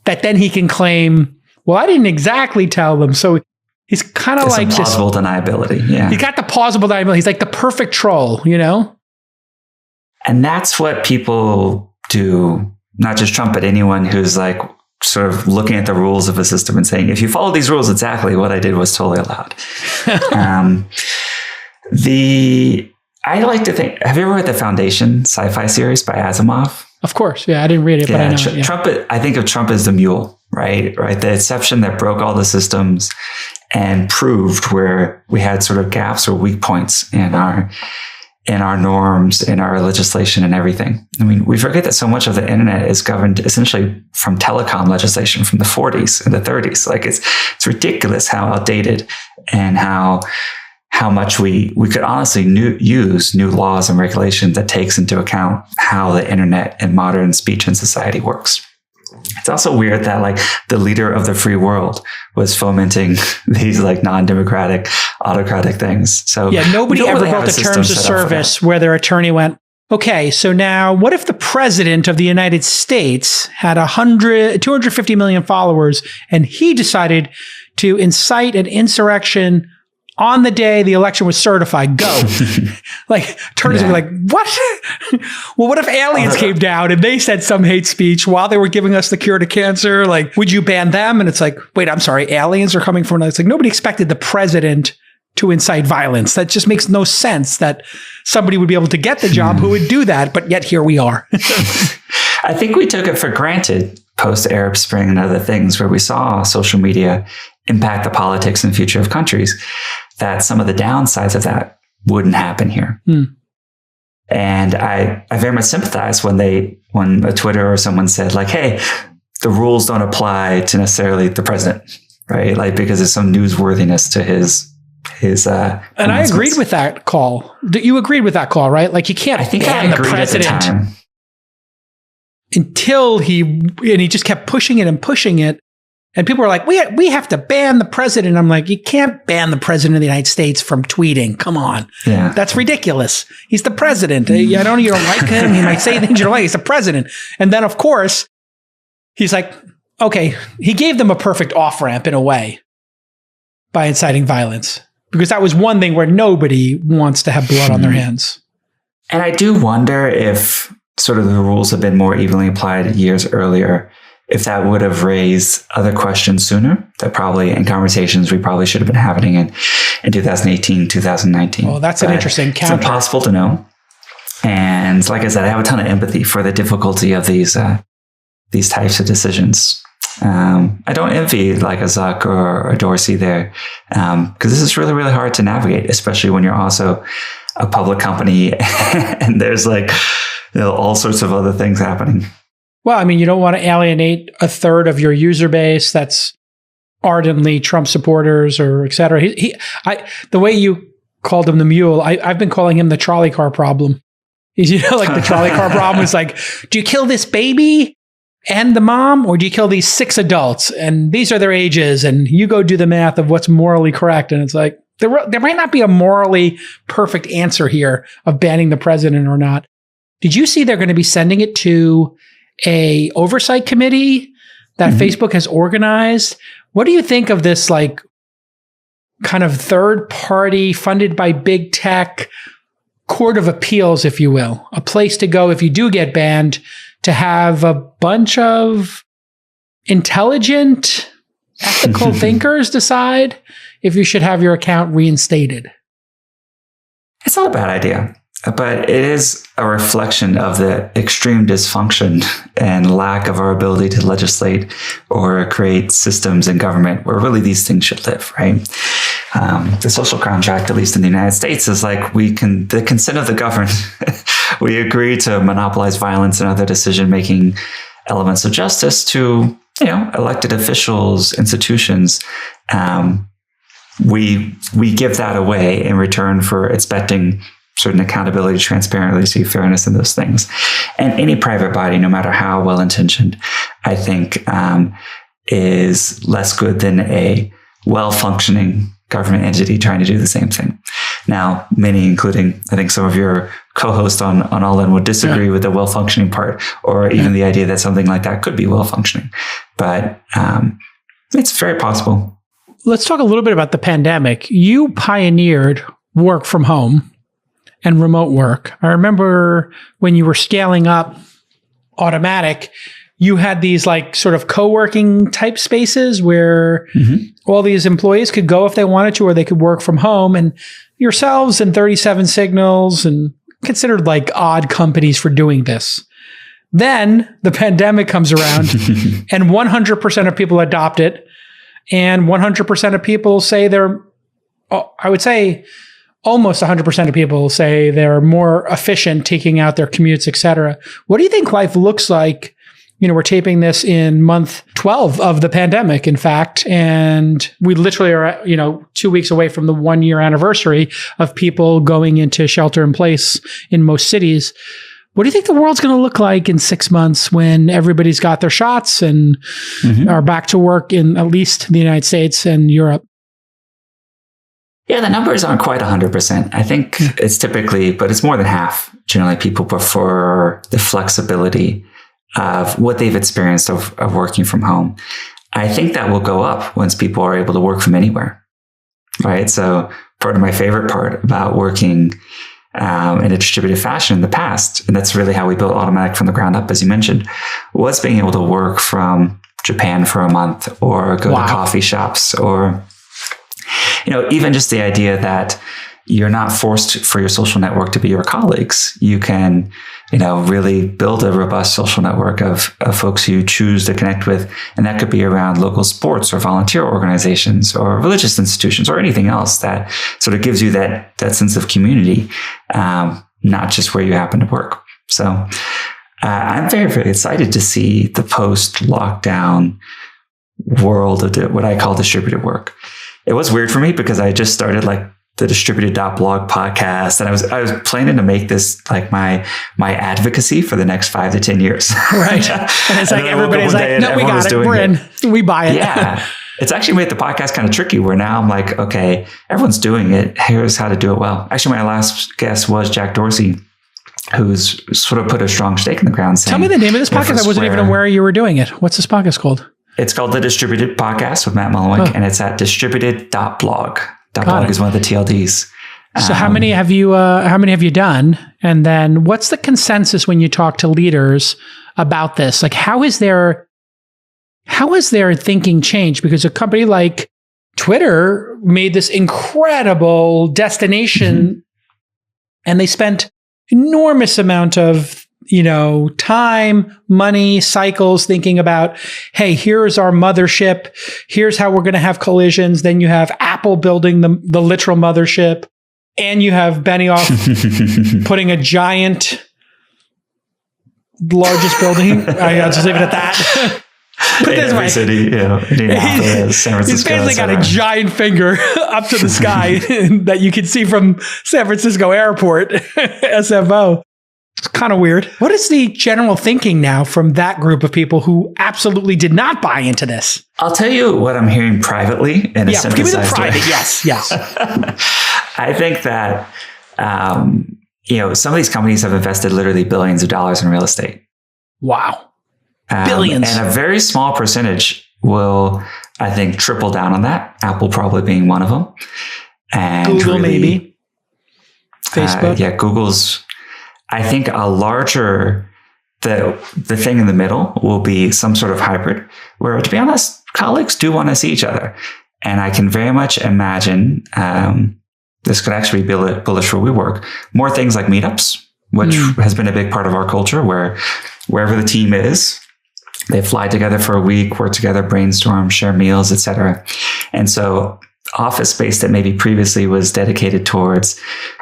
that then he can claim, well, I didn't exactly tell them. So he's kind of like plausible deniability. Yeah. He got the plausible deniability. He's like the perfect troll, you know? And that's what people do, not just Trump, but anyone who's like sort of looking at the rules of a system and saying, if you follow these rules exactly, what I did was totally allowed. I like to think, have you ever read the Foundation sci-fi series by Asimov? Of course. Yeah, I didn't read it, but I know. Trump, I think of Trump as the mule, right? The exception that broke all the systems and proved where we had sort of gaps or weak points in our norms, in our legislation and everything. I mean, we forget that so much of the internet is governed essentially from telecom legislation from the 40s and the 30s. Like it's ridiculous how outdated and how much we could honestly use new laws and regulations that takes into account how the internet and modern speech and society works. It's also weird that like the leader of the free world was fomenting these like non-democratic, autocratic things. So yeah, nobody ever wrote the terms of service where their attorney went, okay, so now what if the president of the United States had 250 million followers and he decided to incite an insurrection on the day the election was certified, go. Like, Turner's gonna be like, what? Well, what if aliens came down and they said some hate speech while they were giving us the cure to cancer? Like, would you ban them? And it's like, wait, I'm sorry, aliens are coming from another. It's like, nobody expected the president to incite violence. That just makes no sense that somebody would be able to get the job who would do that, but yet here we are. I think we took it for granted post-Arab Spring and other things where we saw social media impact the politics and future of countries, that some of the downsides of that wouldn't happen here. And I very much sympathize when a Twitter or someone said like, hey, the rules don't apply to necessarily the president, right? Like, because there's some newsworthiness to his and I agreed with that call. You agreed with that call, right? Like, you can't ban the president until he just kept pushing it and pushing it. And people were like, we have to ban the president. I'm like, you can't ban the president of the United States from tweeting. Come on. Yeah. That's ridiculous. He's the president. You don't like him. He might say things you don't like. He's the president. And then, of course, he's like, okay, he gave them a perfect off-ramp in a way by inciting violence. Because that was one thing where nobody wants to have blood on their hands. And I do wonder if sort of the rules have been more evenly applied years earlier, if that would have raised other questions sooner, that probably in conversations we probably should have been having in 2018, 2019. Well, that's an interesting counter. It's impossible to know. And like I said, I have a ton of empathy for the difficulty of these types of decisions. I don't envy like a Zuck or a Dorsey there, because this is really, really hard to navigate, especially when you're also a public company and there's like, all sorts of other things happening. Well, I mean, you don't want to alienate a third of your user base that's ardently Trump supporters or et cetera. The way you called him the mule, I've been calling him the trolley car problem. He's, like the trolley car problem is like, do you kill this baby and the mom, or do you kill these 6 adults? And these are their ages. And you go do the math of what's morally correct. And it's like, there might not be a morally perfect answer here of banning the president or not. Did you see they're going to be sending it to a oversight committee that Facebook has organized? What do you think of this, like, kind of third party funded by big tech court of appeals, if you will, a place to go if you do get banned, to have a bunch of intelligent, ethical thinkers decide if you should have your account reinstated? It's not a bad idea, but it is a reflection of the extreme dysfunction and lack of our ability to legislate or create systems in government where really these things should live, right? The social contract, at least in the United States, is like the consent of the governed. We agree to monopolize violence and other decision-making elements of justice to, elected officials, institutions. We give that away in return for expecting certain accountability, transparency, fairness in those things. And any private body, no matter how well-intentioned, I think is less good than a well-functioning government entity trying to do the same thing. Now, many, including I think some of your co-hosts on All In, would disagree with the well-functioning part, or even the idea that something like that could be well-functioning. But it's very possible. Let's talk a little bit about the pandemic. You pioneered work from home and remote work. I remember when you were scaling up Automattic, you had these like sort of co-working type spaces where all these employees could go if they wanted to, or they could work from home, and yourselves and 37 Signals and considered like odd companies for doing this. Then the pandemic comes around and 100% of people adopt it. And 100% of people say I would say almost 100% of people say they're more efficient taking out their commutes, et cetera. What do you think life looks like? We're taping this in month 12 of the pandemic, in fact, and we literally are, 2 weeks away from the 1-year anniversary of people going into shelter in place in most cities. What do you think the world's going to look like in 6 months when everybody's got their shots and are back to work in at least the United States and Europe? Yeah, the numbers aren't quite 100%. I think it's typically, but it's more than half. Generally, people prefer the flexibility of what they've experienced of working from home. I think that will go up once people are able to work from anywhere, right? So part of my favorite part about working in a distributed fashion in the past, and that's really how we built Automattic from the ground up, as you mentioned, was being able to work from Japan for a month or go to coffee shops, or, even just the idea that you're not forced for your social network to be your colleagues. You can, really build a robust social network of folks who you choose to connect with. And that could be around local sports or volunteer organizations or religious institutions or anything else that sort of gives you that sense of community, not just where you happen to work. So I'm very, very excited to see the post-lockdown world of what I call distributed work. It was weird for me because I just started the distributed.blog podcast, and I was planning to make this like my advocacy for the next 5 to 10 years. Right. And it's like everybody's like, no, we got it. We're in. We buy it. Yeah. It's actually made the podcast kind of tricky where now I'm like, okay, everyone's doing it. Here's how to do it well. Actually, my last guest was Jack Dorsey, who's sort of put a strong stake in the ground. Saying, tell me the name of this podcast. I wasn't even aware you were doing it. What's this podcast called? It's called The Distributed Podcast with Matt Mullenweg, and it's at distributed.blog. .blog is one of the TLDs. So how many have you done? And then what's the consensus when you talk to leaders about this? Like, how is their thinking changed? Because a company like Twitter made this incredible destination, and they spent enormous amount of time, money, cycles thinking about, hey, here's our mothership. Here's how we're going to have collisions. Then you have Apple building the literal mothership, and you have Benioff putting a giant, largest building. I'll just leave it at that. Put this way. City, Indianapolis, San Francisco. He's basically got a giant finger up to the sky that you can see from San Francisco Airport, SFO. It's kind of weird. What is the general thinking now from that group of people who absolutely did not buy into this? I'll tell you what I'm hearing privately in a synthesized give me the private. way. Yes. I think that, some of these companies have invested literally billions of dollars in real estate. Wow. Billions. And a very small percentage will, I think, triple down on that. Apple probably being one of them. And Google, really, maybe. Facebook. Google's, I think a larger, the thing in the middle will be some sort of hybrid where, to be honest, colleagues do want to see each other. And I can very much imagine this could actually be bullish where we work. More things like meetups, which has been a big part of our culture, where wherever the team is, they fly together for a week, work together, brainstorm, share meals, etc. And so office space that maybe previously was dedicated towards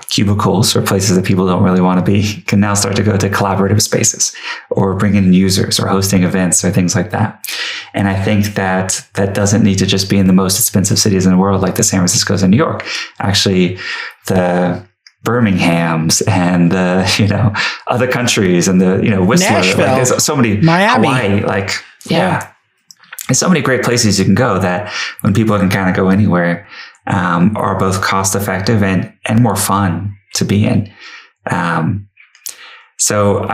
cubicles or places that people don't really want to be can now start to go to collaborative spaces or bring in users or hosting events or things like that. And I think that doesn't need to just be in the most expensive cities in the world like the San Franciscos and New York. Actually, the Birminghams and the, other countries and the, Whistler, Nashville, there's so many, Miami, Hawaii, there's so many great places you can go that when people can kind of go anywhere, are both cost effective and more fun to be in. So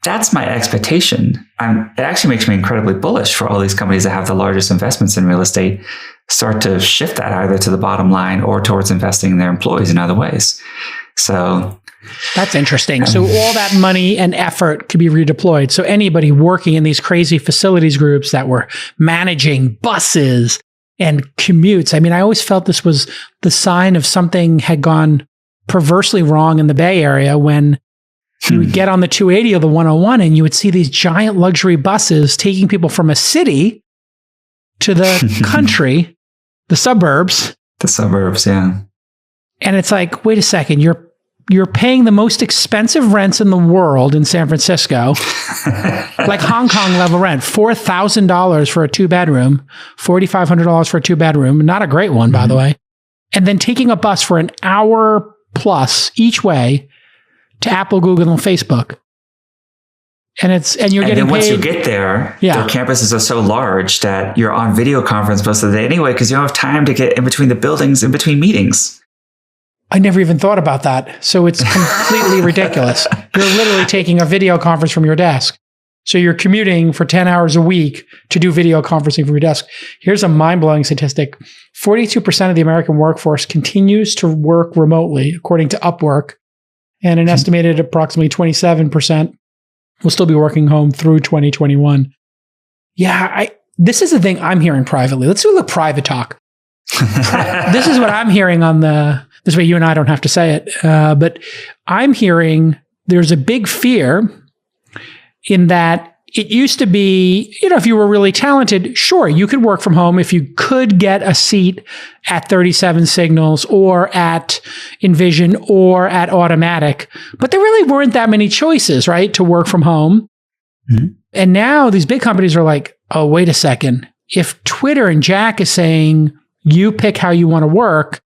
that's my expectation. It actually makes me incredibly bullish for all these companies that have the largest investments in real estate start to shift that either to the bottom line or towards investing in their employees in other ways. So that's interesting. So all that money and effort could be redeployed. So anybody working in these crazy facilities groups that were managing buses and commutes. I mean, I always felt this was the sign of something had gone perversely wrong in the Bay Area when you would get on the 280 or the 101 and you would see these giant luxury buses taking people from a city to the country, the suburbs. The suburbs, yeah. And it's like, wait a second, you're paying the most expensive rents in the world in San Francisco, like Hong Kong level rent, $4,000 for a 2-bedroom, $4,500 for a 2-bedroom, not a great one, by the way. And then taking a bus for an hour plus each way to Apple, Google, and Facebook. And you're getting paid. Once you get there, their campuses are so large that you're on video conference most of the day anyway, because you don't have time to get in between the buildings, in between meetings. I never even thought about that. So it's completely ridiculous. You're literally taking a video conference from your desk. So you're commuting for 10 hours a week to do video conferencing from your desk. Here's a mind-blowing statistic. 42% of the American workforce continues to work remotely, according to Upwork, and an estimated approximately 27% will still be working home through 2021. Yeah, this is the thing I'm hearing privately. Let's do a little private talk. This is what I'm hearing this way you and I don't have to say it, but I'm hearing there's a big fear in that it used to be, if you were really talented, sure, you could work from home if you could get a seat at 37 Signals or at Envision or at Automattic, but there really weren't that many choices, right, to work from home. Mm-hmm. And now these big companies are like, oh, wait a second. If Twitter and Jack is saying, you pick how you want to work,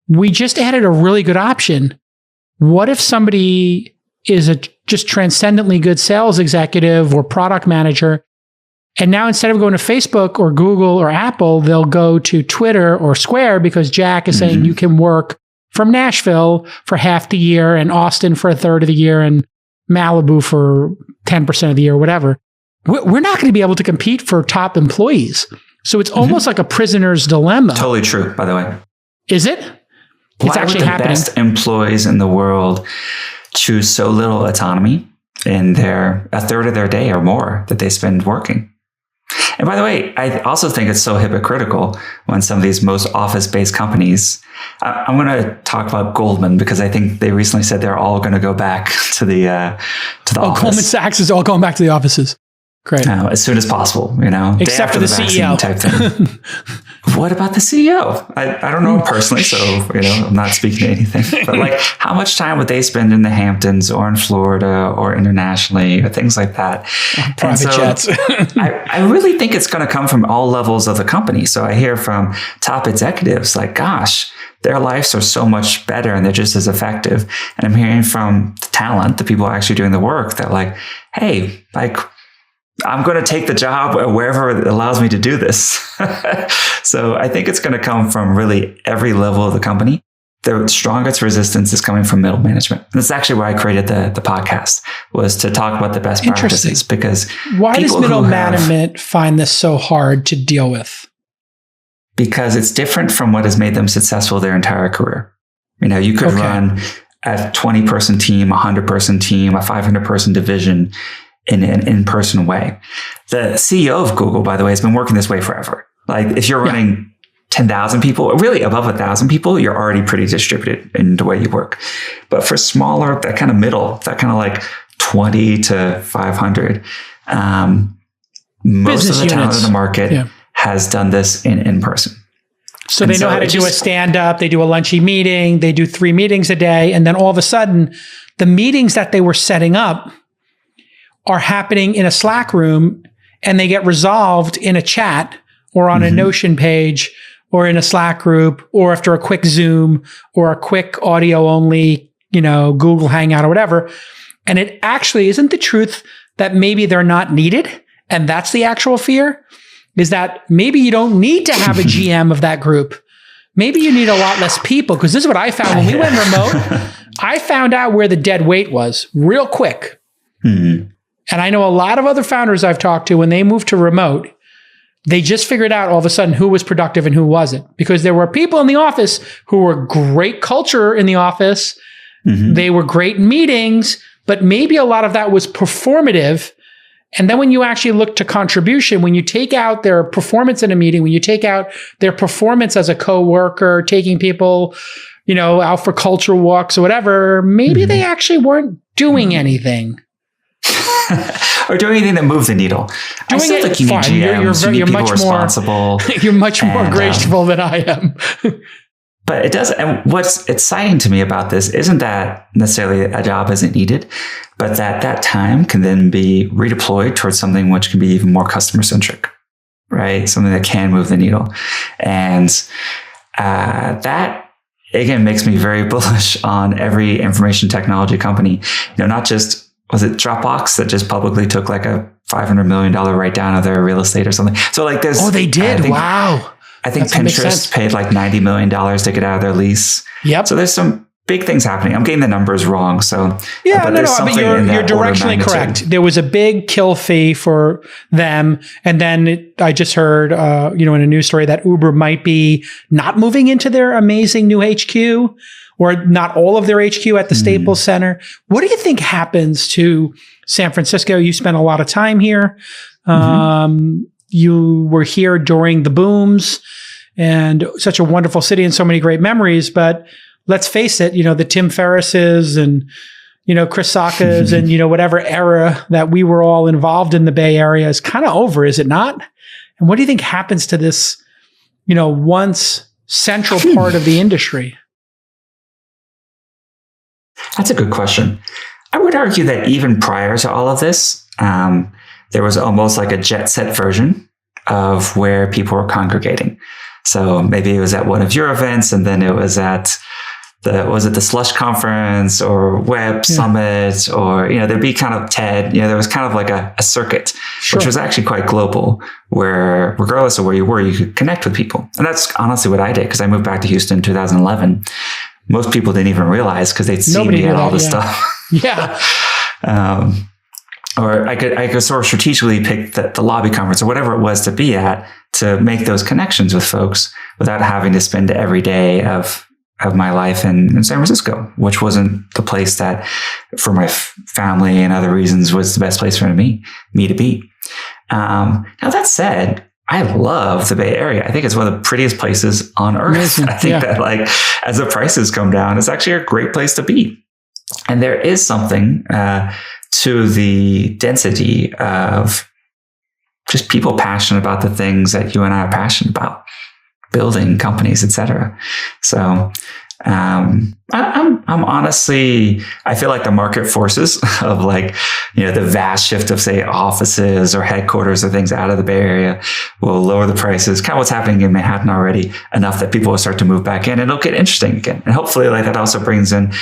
we just added a really good option. What if somebody is a just transcendently good sales executive or product manager, and now instead of going to Facebook or Google or Apple, they'll go to Twitter or Square because Jack is saying you can work from Nashville for half the year and Austin for a third of the year and Malibu for 10% of the year, whatever. We're not going to be able to compete for top employees. So it's almost like a prisoner's dilemma. Totally true, by the way. Is it? It's actually happening. The best employees in the world choose so little autonomy in a third of their day or more that they spend working. And by the way, I also think it's so hypocritical when some of these most office-based companies, I'm going to talk about Goldman because I think they recently said they're all going to go back to the office. Goldman Sachs is all going back to the offices. Great. As soon as possible, Except for the CEO. Type thing. What about the CEO? I don't know him personally, so I'm not speaking to anything. But how much time would they spend in the Hamptons or in Florida or internationally or things like that? Private jets. I really think it's going to come from all levels of the company. So I hear from top executives like, gosh, their lives are so much better and they're just as effective. And I'm hearing from the talent, the people actually doing the work, that hey, I'm going to take the job wherever it allows me to do this. So I think it's going to come from really every level of the company. The strongest resistance is coming from middle management. That's actually why I created the podcast, was to talk about the best practices. Because why does middle management find this so hard to deal with? Because it's different from what has made them successful their entire career. You could run a 20-person team, a 100-person team, a 500-person division in an in-person way. The CEO of Google, by the way, has been working this way forever. If you're running 10,000 people, or really above 1,000 people, you're already pretty distributed in the way you work. But for smaller, that kind of middle, that kind of 20 to 500, most business of the talent in the market has done this in person. So they know how to do a stand-up, they do a lunchy meeting, they do 3 meetings a day, and then all of a sudden, the meetings that they were setting up are happening in a Slack room, and they get resolved in a chat or on a Notion page or in a Slack group or after a quick Zoom or a quick audio only, Google Hangout or whatever. And it actually isn't the truth that maybe they're not needed. And that's the actual fear, is that maybe you don't need to have a GM of that group. Maybe you need a lot less people, because this is what I found when we went remote. I found out where the dead weight was real quick. And I know a lot of other founders I've talked to, when they moved to remote, they just figured out all of a sudden who was productive and who wasn't. Because there were people in the office who were great culture in the office. They were great in meetings, but maybe a lot of that was performative. And then when you actually look to contribution, when you take out their performance in a meeting, when you take out their performance as a coworker, taking people, out for culture walks or whatever, maybe they actually weren't doing anything. Or doing anything that moves the needle. I still think you need GMs, you need people responsible. You're much more graceful than I am. But it does. And what's exciting to me about this isn't that necessarily a job isn't needed, but that time can then be redeployed towards something which can be even more customer centric, right? Something that can move the needle. And that, again, makes me very bullish on every information technology company. Not just, was it Dropbox that just publicly took a $500 million write down of their real estate or something? So there's... Oh, they did? Wow. I think Pinterest paid $90 million to get out of their lease. Yep. So there's some big things happening. I'm getting the numbers wrong. So yeah, but you're directionally correct. There was a big kill fee for them. And then I just heard, in a news story that Uber might be not moving into their amazing new HQ, or not all of their HQ at the Staples Center. What do you think happens to San Francisco? You spent a lot of time here. You were here during the booms, and such a wonderful city and so many great memories. But let's face it, the Tim Ferrisses and, Chris Sacca's and, whatever era that we were all involved in the Bay Area is kind of over, is it not? And what do you think happens to this, once central part of the industry? That's a good question. I would argue that even prior to all of this, there was almost like a jet set version of where people were congregating. So maybe it was at one of your events, and then it was at the Slush Conference or Web Summit, or, there'd be kind of TED, there was kind of like a circuit, which was actually quite global, where regardless of where you were, you could connect with people. And that's honestly what I did, because I moved back to Houston in 2011. Most people didn't even realize, because they'd seen me at all this stuff. Yeah. Or I could sort of strategically pick the lobby conference or whatever it was to be at, to make those connections with folks without having to spend every day of my life in San Francisco, which wasn't the place that, for my family and other reasons, was the best place for me to be. Now that said, I love the Bay Area. I think it's one of the prettiest places on earth. Amazing. I think that, as the prices come down, it's actually a great place to be. And there is something to the density of just people passionate about the things that you and I are passionate about, building companies, etc. So I'm honestly, I feel like the market forces of the vast shift of, say, offices or headquarters or things out of the Bay Area will lower the prices, kind of what's happening in Manhattan already, enough that people will start to move back in, and it'll get interesting again. And hopefully that also brings in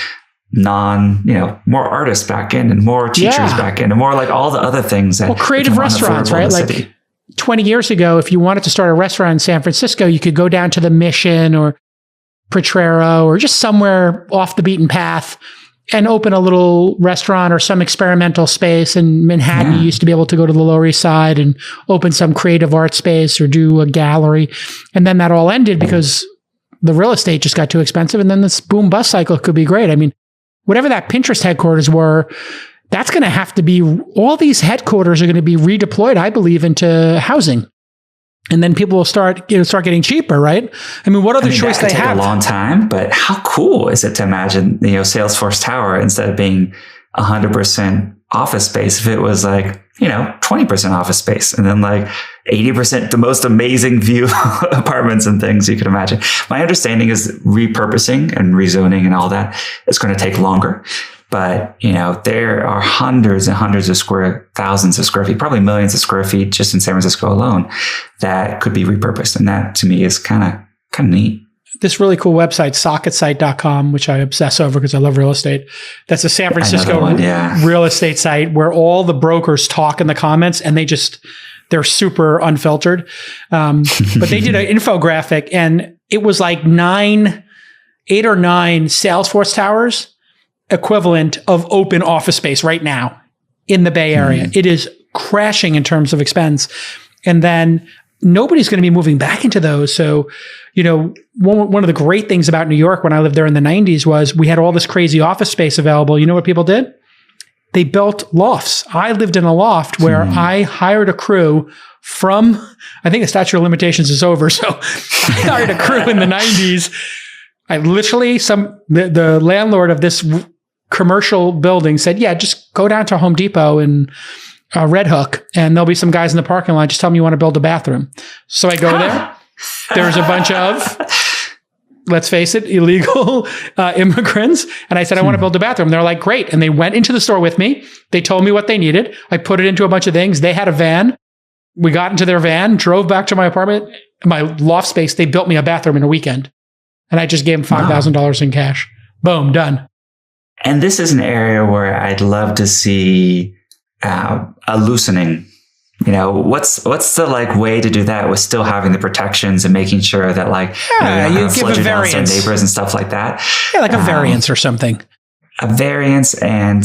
more artists back in, and more teachers back in, and more all the other things that creative restaurants, right? 20 years ago, if you wanted to start a restaurant in San Francisco, you could go down to the Mission or Potrero or just somewhere off the beaten path and open a little restaurant or some experimental space. In Manhattan, you used to be able to go to the Lower East Side and open some creative art space or do a gallery. And then that all ended because the real estate just got too expensive. And then this boom bust cycle could be great. I mean, whatever that Pinterest headquarters were, that's going to have to be, all these headquarters are going to be redeployed, I believe, into housing. And then people will start getting cheaper, right? I mean, what other choice they have? That could take a long time, but how cool is it to imagine, Salesforce Tower, instead of being 100% office space, if it was 20% office space, and then 80% the most amazing view apartments and things you could imagine. My understanding is repurposing and rezoning and all that is going to take longer. But, there are hundreds and hundreds of thousands of square feet, probably millions of square feet just in San Francisco alone that could be repurposed. And that to me is kind of neat. This really cool website, socketsite.com, which I obsess over because I love real estate. That's a San Francisco real estate site where all the brokers talk in the comments, and they're super unfiltered. But they did an infographic, and it was 8 or 9 Salesforce towers equivalent of open office space right now in the Bay Area. It is crashing in terms of expense. And then nobody's going to be moving back into those. So, one of the great things about New York when I lived there in the 90s was we had all this crazy office space available. You know what people did? They built lofts. I lived in a loft where I hired a crew from, I think the statute of limitations is over. So I hired a crew in the 90s. I literally, the landlord of this commercial building said, just go down to Home Depot and Red Hook, and there'll be some guys in the parking lot. Just tell them you want to build a bathroom. So I go there. There's a bunch of, let's face it, illegal immigrants. And I said, I want to build a bathroom. They're like, great. And they went into the store with me. They told me what they needed. I put it into a bunch of things. They had a van. We got into their van, drove back to my apartment, my loft space. They built me a bathroom in a weekend. And I just gave them $5,000 in cash. Boom, done. And this is an area where I'd love to see a loosening what's the like way to do that with still having the protections and making sure that like you give a variance, neighbors and stuff like that. Yeah, like a variance or something. A variance, and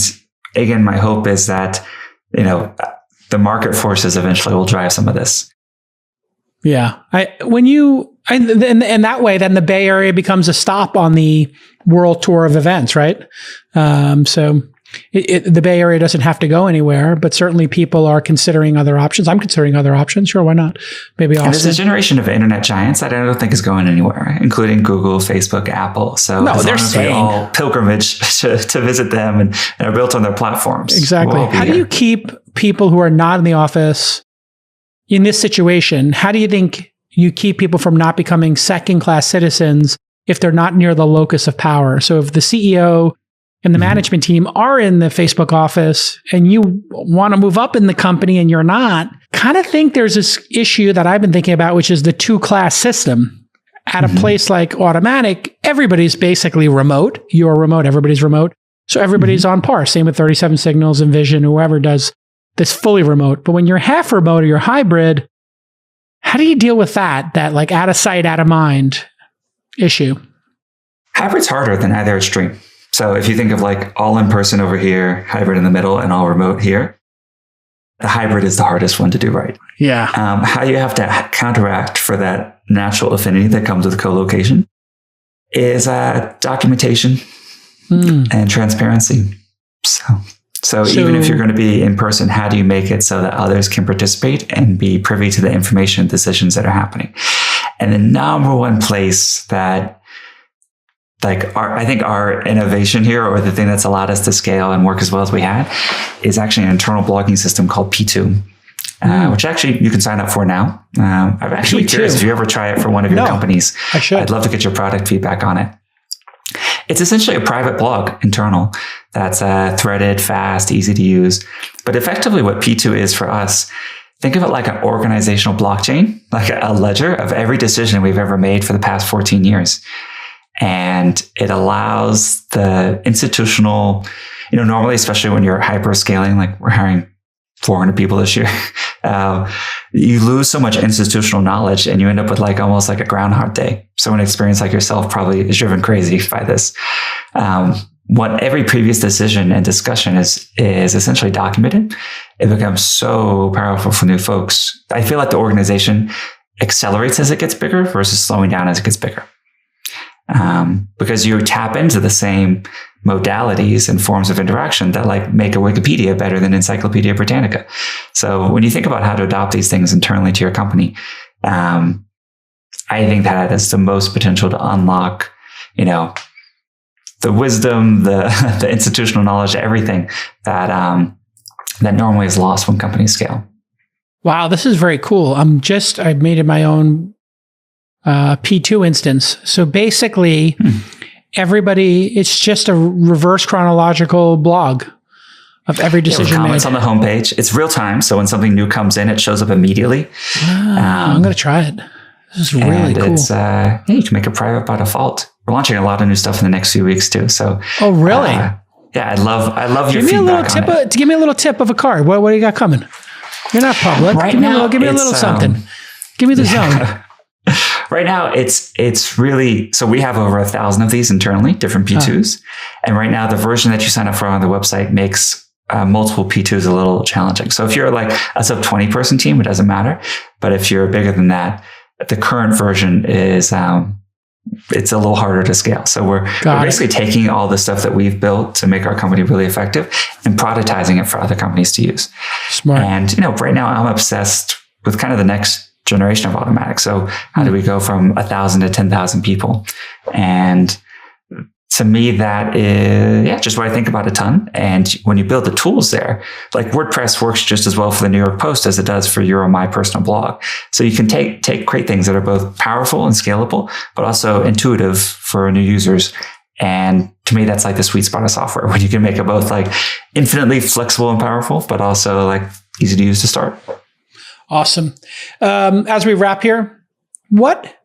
again, my hope is that the market forces eventually will drive some of this. Yeah, and that way, then the Bay Area becomes a stop on the world tour of events, right? So the Bay Area doesn't have to go anywhere, but certainly people are considering other options. I'm considering other options. Sure, why not? Maybe Austin. And there's a generation of internet giants that I don't think is going anywhere, including Google, Facebook, Apple. So they're staying. We all pilgrimage to visit them and are built on their platforms. Exactly. How do you keep people who are not in the office in this situation? How do you think you keep people from not becoming second-class citizens if they're not near the locus of power? So if the CEO and the management team are in the Facebook office and you want to move up in the company and you're not, kind of think there's this issue that I've been thinking about, which is the two-class system. At a place like Automattic, everybody's basically remote. You're remote, everybody's remote. So everybody's on par. Same with 37 Signals and Vision, whoever does this fully remote. But when you're half remote or you're hybrid, how do you deal with that like out of sight, out of mind issue? Hybrid's harder than either extreme. So if you think of like all in person over here, hybrid in the middle, and all remote here, the hybrid is the hardest one to do right. Yeah. How you have to counteract for that natural affinity that comes with co-location is documentation and transparency. So even if you're going to be in person, how do you make it so that others can participate and be privy to the information and decisions that are happening? And the number one place that I think our innovation here, or the thing that's allowed us to scale and work as well as we had, is actually an internal blogging system called P2, which actually you can sign up for now. I'm actually curious if you ever try it for one of your companies. I should. I'd love to get your product feedback on it. It's essentially a private blog, internal, that's threaded, fast, easy to use. But effectively what P2 is for us, think of it like an organizational blockchain, like a ledger of every decision we've ever made for the past 14 years. And it allows the institutional, normally, especially when you're hyper scaling, like we're hiring 400 people this year, you lose so much institutional knowledge and you end up with almost like a Groundhog Day. Someone experienced like yourself probably is driven crazy by this. What every previous decision and discussion is essentially documented. It becomes so powerful for new folks. I feel like the organization accelerates as it gets bigger versus slowing down as it gets bigger. Because you tap into the same modalities and forms of interaction that make a Wikipedia better than Encyclopedia Britannica. So when you think about how to adopt these things internally to your company, I think that has the most potential to unlock, the wisdom, the institutional knowledge, everything that normally is lost when companies scale. Wow, this is very cool. I've made it my own P2 instance. So basically, it's just a reverse chronological blog of every decision made. Comments on the homepage. It's real time. So when something new comes in, it shows up immediately. I'm going to try it. This is really cool. It's, you can make it private by default. We're launching a lot of new stuff in the next few weeks too. So, oh, really? Yeah, I love your feedback on it. Give me a little tip of a card. What do you got coming? You're not public. Right give now, me a little something. Give me the zone. Right now, it's really, so we have over 1,000 of these internally, different P2s. And right now, the version that you sign up for on the website makes multiple P2s a little challenging. So if you're like a sub 20 person team, it doesn't matter. But if you're bigger than that, the current version is, it's a little harder to scale. So we're basically taking all the stuff that we've built to make our company really effective and productizing it for other companies to use. Smart. And, right now I'm obsessed with kind of the next generation of Automattic. So how do we go from 1,000 to 10,000 people? And to me, that is, just what I think about a ton. And when you build the tools there, like WordPress works just as well for the New York Post as it does for your or my personal blog. So you can take great things that are both powerful and scalable, but also intuitive for new users. And to me, that's like the sweet spot of software, when you can make it both like infinitely flexible and powerful, but also like easy to use to start. Awesome. As we wrap here, what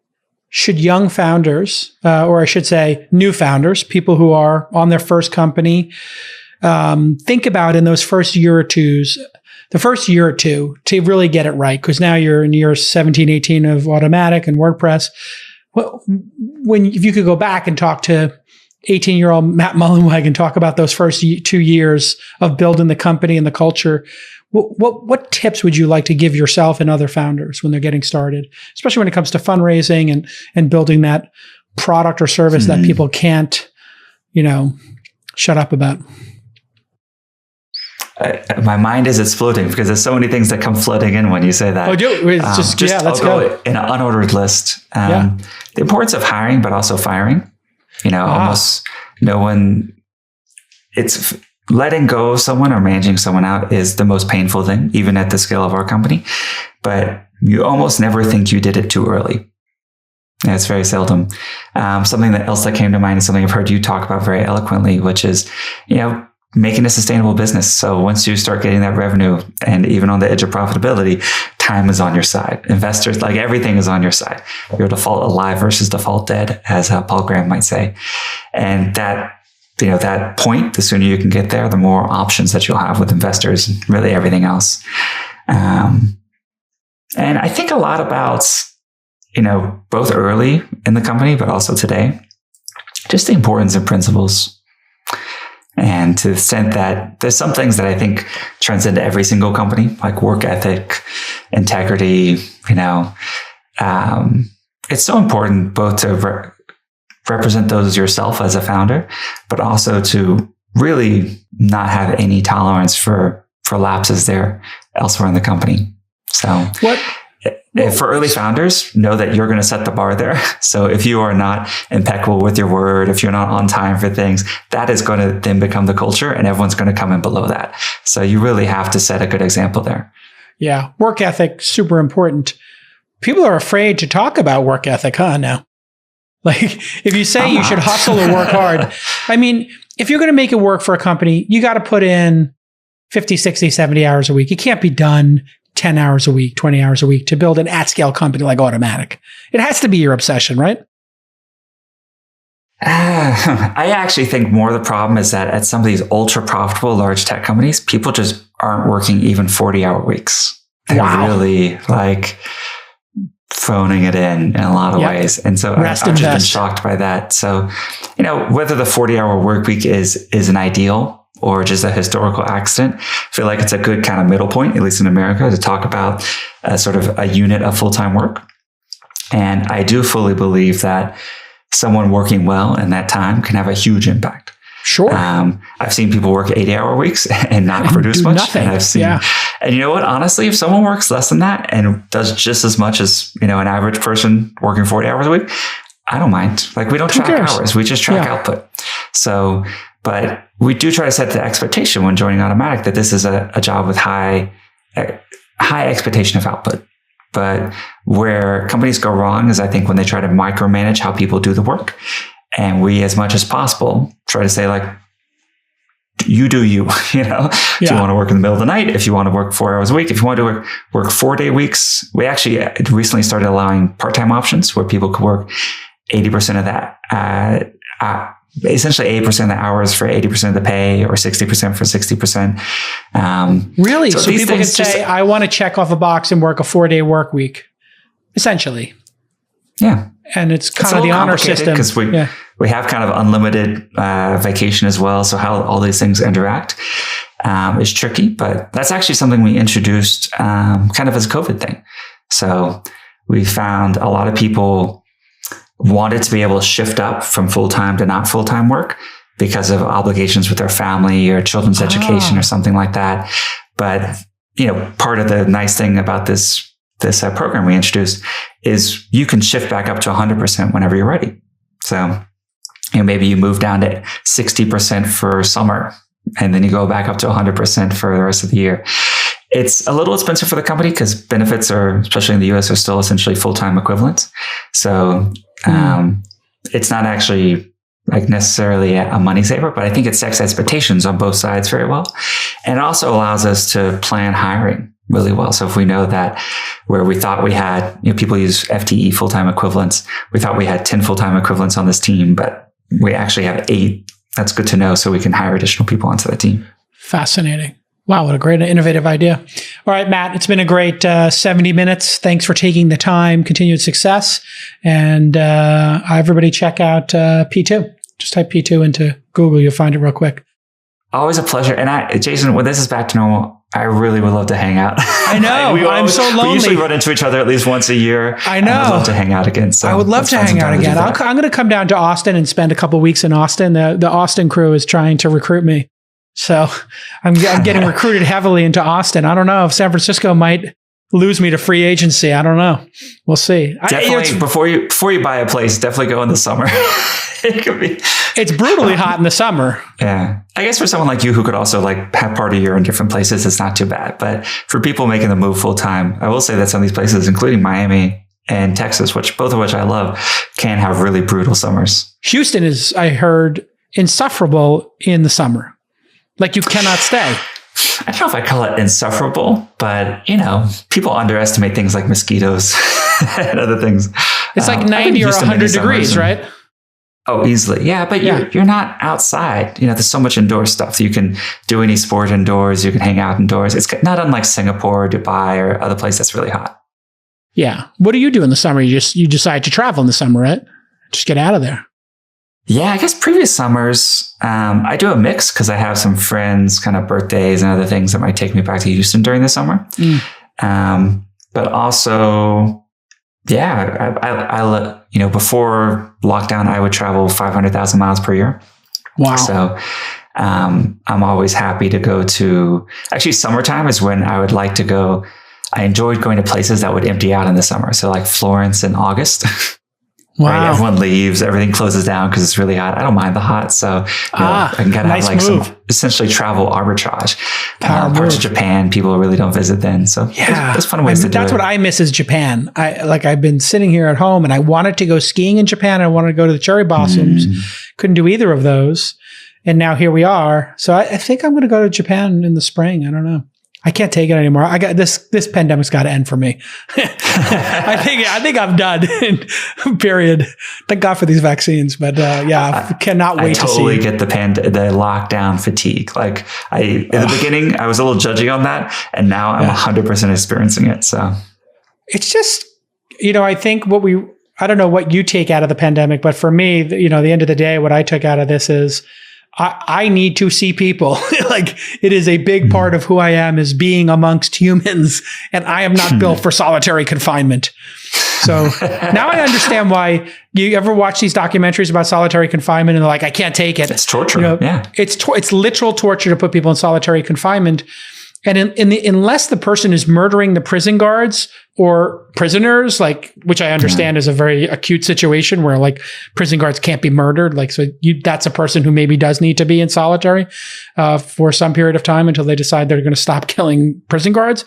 should young founders, or I should say new founders, people who are on their first company, think about in those first year or the first year or two to really get it right, because now you're in year 17, 18 of Automattic and WordPress. If you could go back and talk to 18-year-old Matt Mullenweg and talk about those first 2 years of building the company and the culture, what tips would you like to give yourself and other founders when they're getting started, especially when it comes to fundraising and building that product or service that people can't, shut up about? My mind is exploding because there's so many things that come flooding in when you say that. Let's go in an unordered list. The importance of hiring, but also firing. Almost no one. It's letting go of someone or managing someone out is the most painful thing, even at the scale of our company. But you almost never think you did it too early. Yeah, it's very seldom. Something else that came to mind is something I've heard you talk about very eloquently, which is, making a sustainable business. So once you start getting that revenue and even on the edge of profitability, time is on your side. Investors, like everything is on your side. Your default alive versus default dead, as Paul Graham might say. And that point, the sooner you can get there, the more options that you'll have with investors and really everything else. And I think a lot about, both early in the company, but also today, just the importance of principles. And to the extent that there's some things that I think transcend every single company, like work ethic, integrity, it's so important both to represent those yourself as a founder, but also to really not have any tolerance for lapses there elsewhere in the company. So for early founders, know that you're going to set the bar there. So if you are not impeccable with your word, if you're not on time for things, that is going to then become the culture and everyone's going to come in below that. So you really have to set a good example there. Yeah. Work ethic, super important. People are afraid to talk about work ethic, now. Like if you say you should hustle or work hard, I mean, if you're going to make it work for a company, you got to put in 50, 60, 70 hours a week. It can't be done 10 hours a week, 20 hours a week to build an at-scale company like Automattic. It has to be your obsession, right? I actually think more the problem is that at some of these ultra profitable large tech companies, people just aren't working even 40-hour weeks. They're really phoning it in a lot of ways. And so I've just been shocked by that. So, whether the 40-hour work week is an ideal or just a historical accident, I feel like it's a good kind of middle point, at least in America, to talk about sort of a unit of full-time work. And I do fully believe that someone working well in that time can have a huge impact. Sure. I've seen people work 80-hour weeks and not produce much. Nothing. And I've seen, and you know what? Honestly, if someone works less than that and does just as much as, an average person working 40 hours a week, I don't mind. Like we don't track hours. We just track output. So, but we do try to set the expectation when joining Automattic that this is a job with high expectation of output. But where companies go wrong is I think when they try to micromanage how people do the work. And we, as much as possible, try to say like, you do you, If you want to work in the middle of the night, if you want to work 4 hours a week, if you want to work 4-day weeks, we actually recently started allowing part-time options where people could work 80% of that, essentially 80% of the hours for 80% of the pay or 60% for 60%. Really? So people can say, I want to check off a box and work a 4-day work week, essentially. Yeah. And it's kind of the honor system. Because we have kind of unlimited vacation as well. So how all these things interact is tricky, but that's actually something we introduced kind of as a COVID thing. So we found a lot of people wanted to be able to shift up from full-time to not full-time work because of obligations with their family or children's education or something like that. But, part of the nice thing about this program we introduced is you can shift back up to 100% whenever you're ready. So, maybe you move down to 60% for summer and then you go back up to 100% for the rest of the year. It's a little expensive for the company because benefits are, especially in the US, are still essentially full-time equivalents. So, it's not actually like necessarily a money saver, but I think it sets expectations on both sides very well. And it also allows us to plan hiring really well. So if we know that where we thought we had, people use FTE full-time equivalents, we thought we had 10 full-time equivalents on this team, but we actually have 8. That's good to know. So we can hire additional people onto that team. Fascinating. Wow, what a great innovative idea. All right, Matt, it's been a great 70 minutes. Thanks for taking the time. Continued success. And everybody check out P2. Just type P2 into Google. You'll find it real quick. Always a pleasure. And Jason, when this is back to normal, I really would love to hang out. I know. I'm so lonely. We usually run into each other at least once a year. I know. I'd love to hang out again. So I would love to hang out again. I'm going to come down to Austin and spend a couple weeks in Austin. The Austin crew is trying to recruit me. So I'm getting recruited heavily into Austin. I don't know if San Francisco might lose me to free agency. I don't know. We'll see. Definitely, before you buy a place, definitely go in the summer. It could be. It's brutally hot in the summer. Yeah. I guess for someone like you who could also have part of the year in different places, it's not too bad. But for people making the move full time, I will say that some of these places, including Miami and Texas, both of which I love, can have really brutal summers. Houston is, I heard, insufferable in the summer. Like you cannot stay. I don't know if I call it insufferable, but people underestimate things like mosquitoes and other things. It's like 90 or 100 degrees, right? Oh, easily. Yeah, but you're not outside. There's so much indoor stuff. You can do any sport indoors. You can hang out indoors. It's not unlike Singapore or Dubai or other places that's really hot. Yeah. What do you do in the summer? You decide to travel in the summer, right? Just get out of there. Yeah, I guess previous summers, I do a mix because I have some friends, kind of birthdays and other things that might take me back to Houston during the summer. But also, I before lockdown, I would travel 500,000 miles per year. Wow. So I'm always happy to go to, actually summertime is when I would like to go. I enjoyed going to places that would empty out in the summer. So like Florence in August. Wow. Right? Everyone leaves, everything closes down because it's really hot. I don't mind the hot. So I can kind of have some essentially travel arbitrage. Parts of Japan, people really don't visit then. So there's fun ways to do it. That's what I miss is Japan. I've been sitting here at home and I wanted to go skiing in Japan. I wanted to go to the cherry blossoms. Couldn't do either of those. And now here we are. So I think I'm going to go to Japan in the spring. I don't know. I can't take it anymore. I got this pandemic's got to end for me. I think I'm done. Period. Thank God for these vaccines. But I cannot wait to see. I totally get the lockdown fatigue. Like in the beginning, I was a little judgy on that, and now I'm 100% experiencing it. So it's just, I think I don't know what you take out of the pandemic, but for me, the end of the day, what I took out of this is I need to see people. Like it is a big part of who I am is being amongst humans, and I am not built for solitary confinement. So now I understand why you ever watch these documentaries about solitary confinement and they're like, I can't take it. It's torture. It's literal torture to put people in solitary confinement. And unless the person is murdering the prison guards or prisoners, which I understand is a very acute situation where prison guards can't be murdered. That's a person who maybe does need to be in solitary for some period of time until they decide they're going to stop killing prison guards.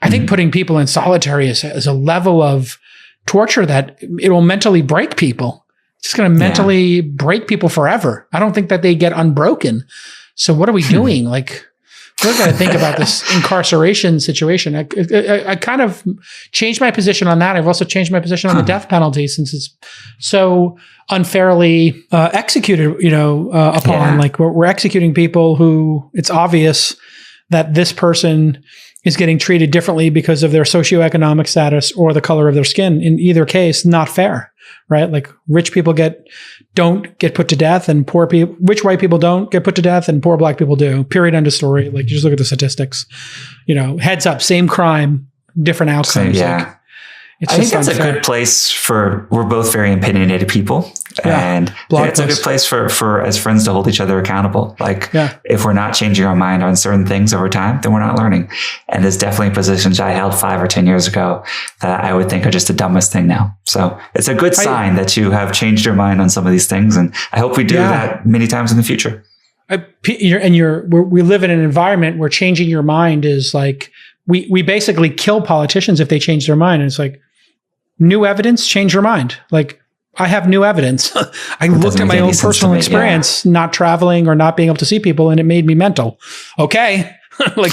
I think putting people in solitary is a level of torture that it will mentally break people. It's just going to mentally break people forever. I don't think that they get unbroken. So what are we doing? We're going to think about this incarceration situation. I kind of changed my position on that. I've also changed my position on the death penalty since it's so unfairly executed, upon. We're executing people who it's obvious that this person is getting treated differently because of their socioeconomic status or the color of their skin. In either case, not fair, right? Like rich people don't get put to death, and rich white people don't get put to death, and poor black people do. Period. End of story. You just look at the statistics. Heads up, same crime, different outcomes. I think that's unfair. A good place we're both very opinionated people. And it's a good place for as friends to hold each other accountable. If we're not changing our mind on certain things over time, then we're not learning. And there's definitely positions I held 5 or 10 years ago that I would think are just the dumbest thing now. So it's a good sign that you have changed your mind on some of these things. And I hope we do that many times in the future. We live in an environment where changing your mind is we basically kill politicians if they change their mind. And it's new evidence, change your mind. I have new evidence. I looked at my own personal experience, not traveling or not being able to see people, and it made me mental. Okay. Like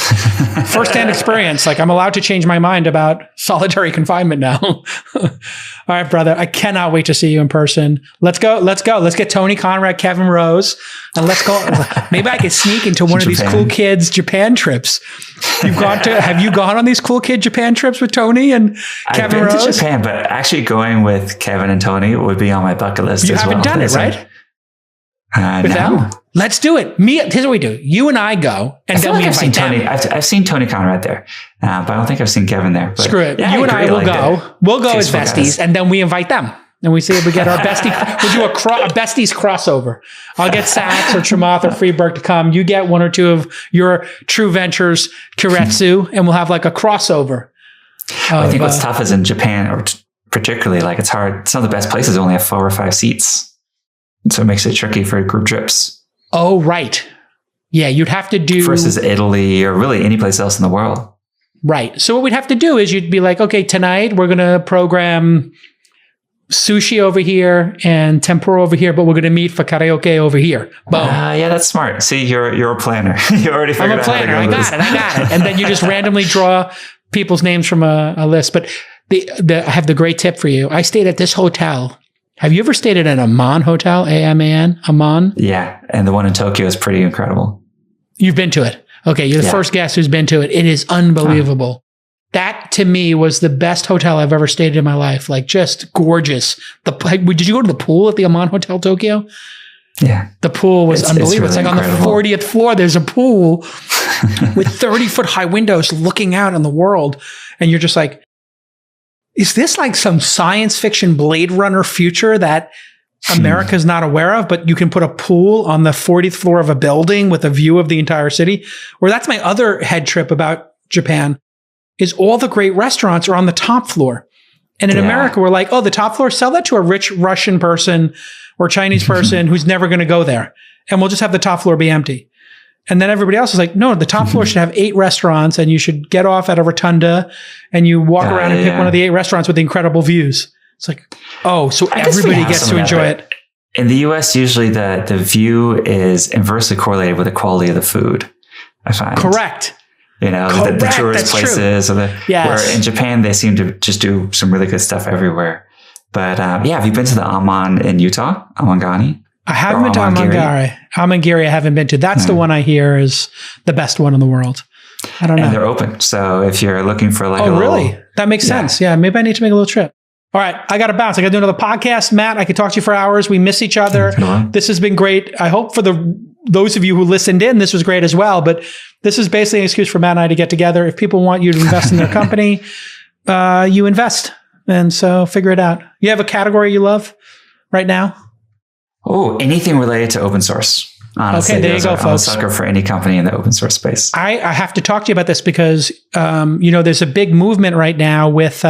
firsthand experience. Like I'm allowed to change my mind about solitary confinement now. All right, brother. I cannot wait to see you in person. Let's go. Let's get Tony Conrad, Kevin Rose, and let's go. Maybe I could sneak into one of these cool kids Japan trips. Have you gone on these cool kid Japan trips with Tony and Kevin Rose? I've been to Japan, but actually going with Kevin and Tony would be on my bucket list you as well. You haven't done it, right? No. Them? Let's do it. Here's what we do. You and I go, and then we invite them. I've seen Tony Conrad there, but I don't think I've seen Kevin there. But screw it. Yeah, you and I will go. We'll go as besties, and then we invite them. And we see if we get our bestie. We'll do a besties crossover. I'll get Sachs or Chamath or Freeberg to come. You get one or two of your True Ventures, Kiretsu, and we'll have like a crossover. I think what's tough is in Japan, or particularly, like it's hard. Some of the best places only have 4 or 5 seats. So it makes it tricky for group trips. Oh, right. Yeah, you'd have to do... Versus Italy or really any place else in the world. Right. So what we'd have to do is you'd be like, okay, tonight we're going to program sushi over here and tempura over here, but we're going to meet for karaoke over here. Boom. Yeah, that's smart. See, you're a planner. You already figured out how to go. I got it. And then you just randomly draw people's names from a list. But I have the great tip for you. I stayed at this hotel. Have you ever stayed at an Aman hotel? A-M-A-N? Aman? Yeah. And the one in Tokyo is pretty incredible. You've been to it. Okay. You're the first guest who's been to it. It is unbelievable. That to me was the best hotel I've ever stayed in my life. Like just gorgeous. Did you go to the pool at the Aman Hotel Tokyo? Yeah. The pool was unbelievable. It's really like incredible. On the 40th floor, there's a pool with 30-foot high windows looking out on the world. And you're just like, is this like some science fiction Blade Runner future that America's not aware of, but you can put a pool on the 40th floor of a building with a view of the entire city? Or that's my other head trip about Japan, is all the great restaurants are on the top floor. And in America, we're like, oh, the top floor, sell that to a rich Russian person or Chinese person who's never going to go there. And we'll just have the top floor be empty. And then everybody else is like, no, the top floor should have 8 restaurants and you should get off at a rotunda and you walk around and pick one of the 8 restaurants with the incredible views. It's like, oh, so everybody gets to enjoy it. In the US, usually the view is inversely correlated with the quality of the food, I find. Correct. You know, the tourist places. Where in Japan, they seem to just do some really good stuff everywhere. But have you been to the Aman in Utah? Amangani? I haven't been to Amangiri. Amangiri I haven't been to. That's the one I hear is the best one in the world. I don't know. And they're open. So if you're looking for like really? That makes sense. Yeah, maybe I need to make a little trip. All right, I got to bounce. I got to do another podcast. Matt, I could talk to you for hours. We miss each other. This has been great. I hope for those of you who listened in, this was great as well. But this is basically an excuse for Matt and I to get together. If people want you to invest in their company, you invest. And so figure it out. You have a category you love right now? Oh, anything related to open source. Honestly, okay, there you go, folks. I'm a sucker for any company in the open source space. I have to talk to you about this because, there's a big movement right now with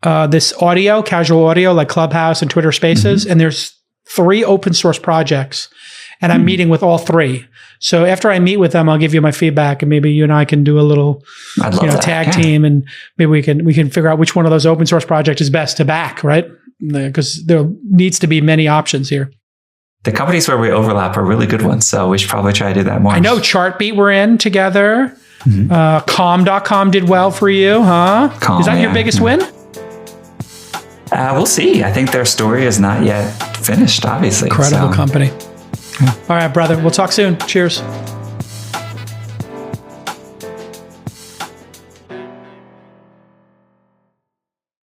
this audio, casual audio, like Clubhouse and Twitter Spaces. And there's 3 open source projects. And I'm meeting with all 3. So after I meet with them, I'll give you my feedback and maybe you and I can do a little tag team and maybe we can figure out which one of those open source projects is best to back, right? Because there needs to be many options here. The companies where we overlap are really good ones. So we should probably try to do that more. I know Chartbeat we're in together. Calm.com did well for you, huh? Is that your biggest win? We'll see. I think their story is not yet finished, obviously. Incredible company. All right, brother. We'll talk soon. Cheers.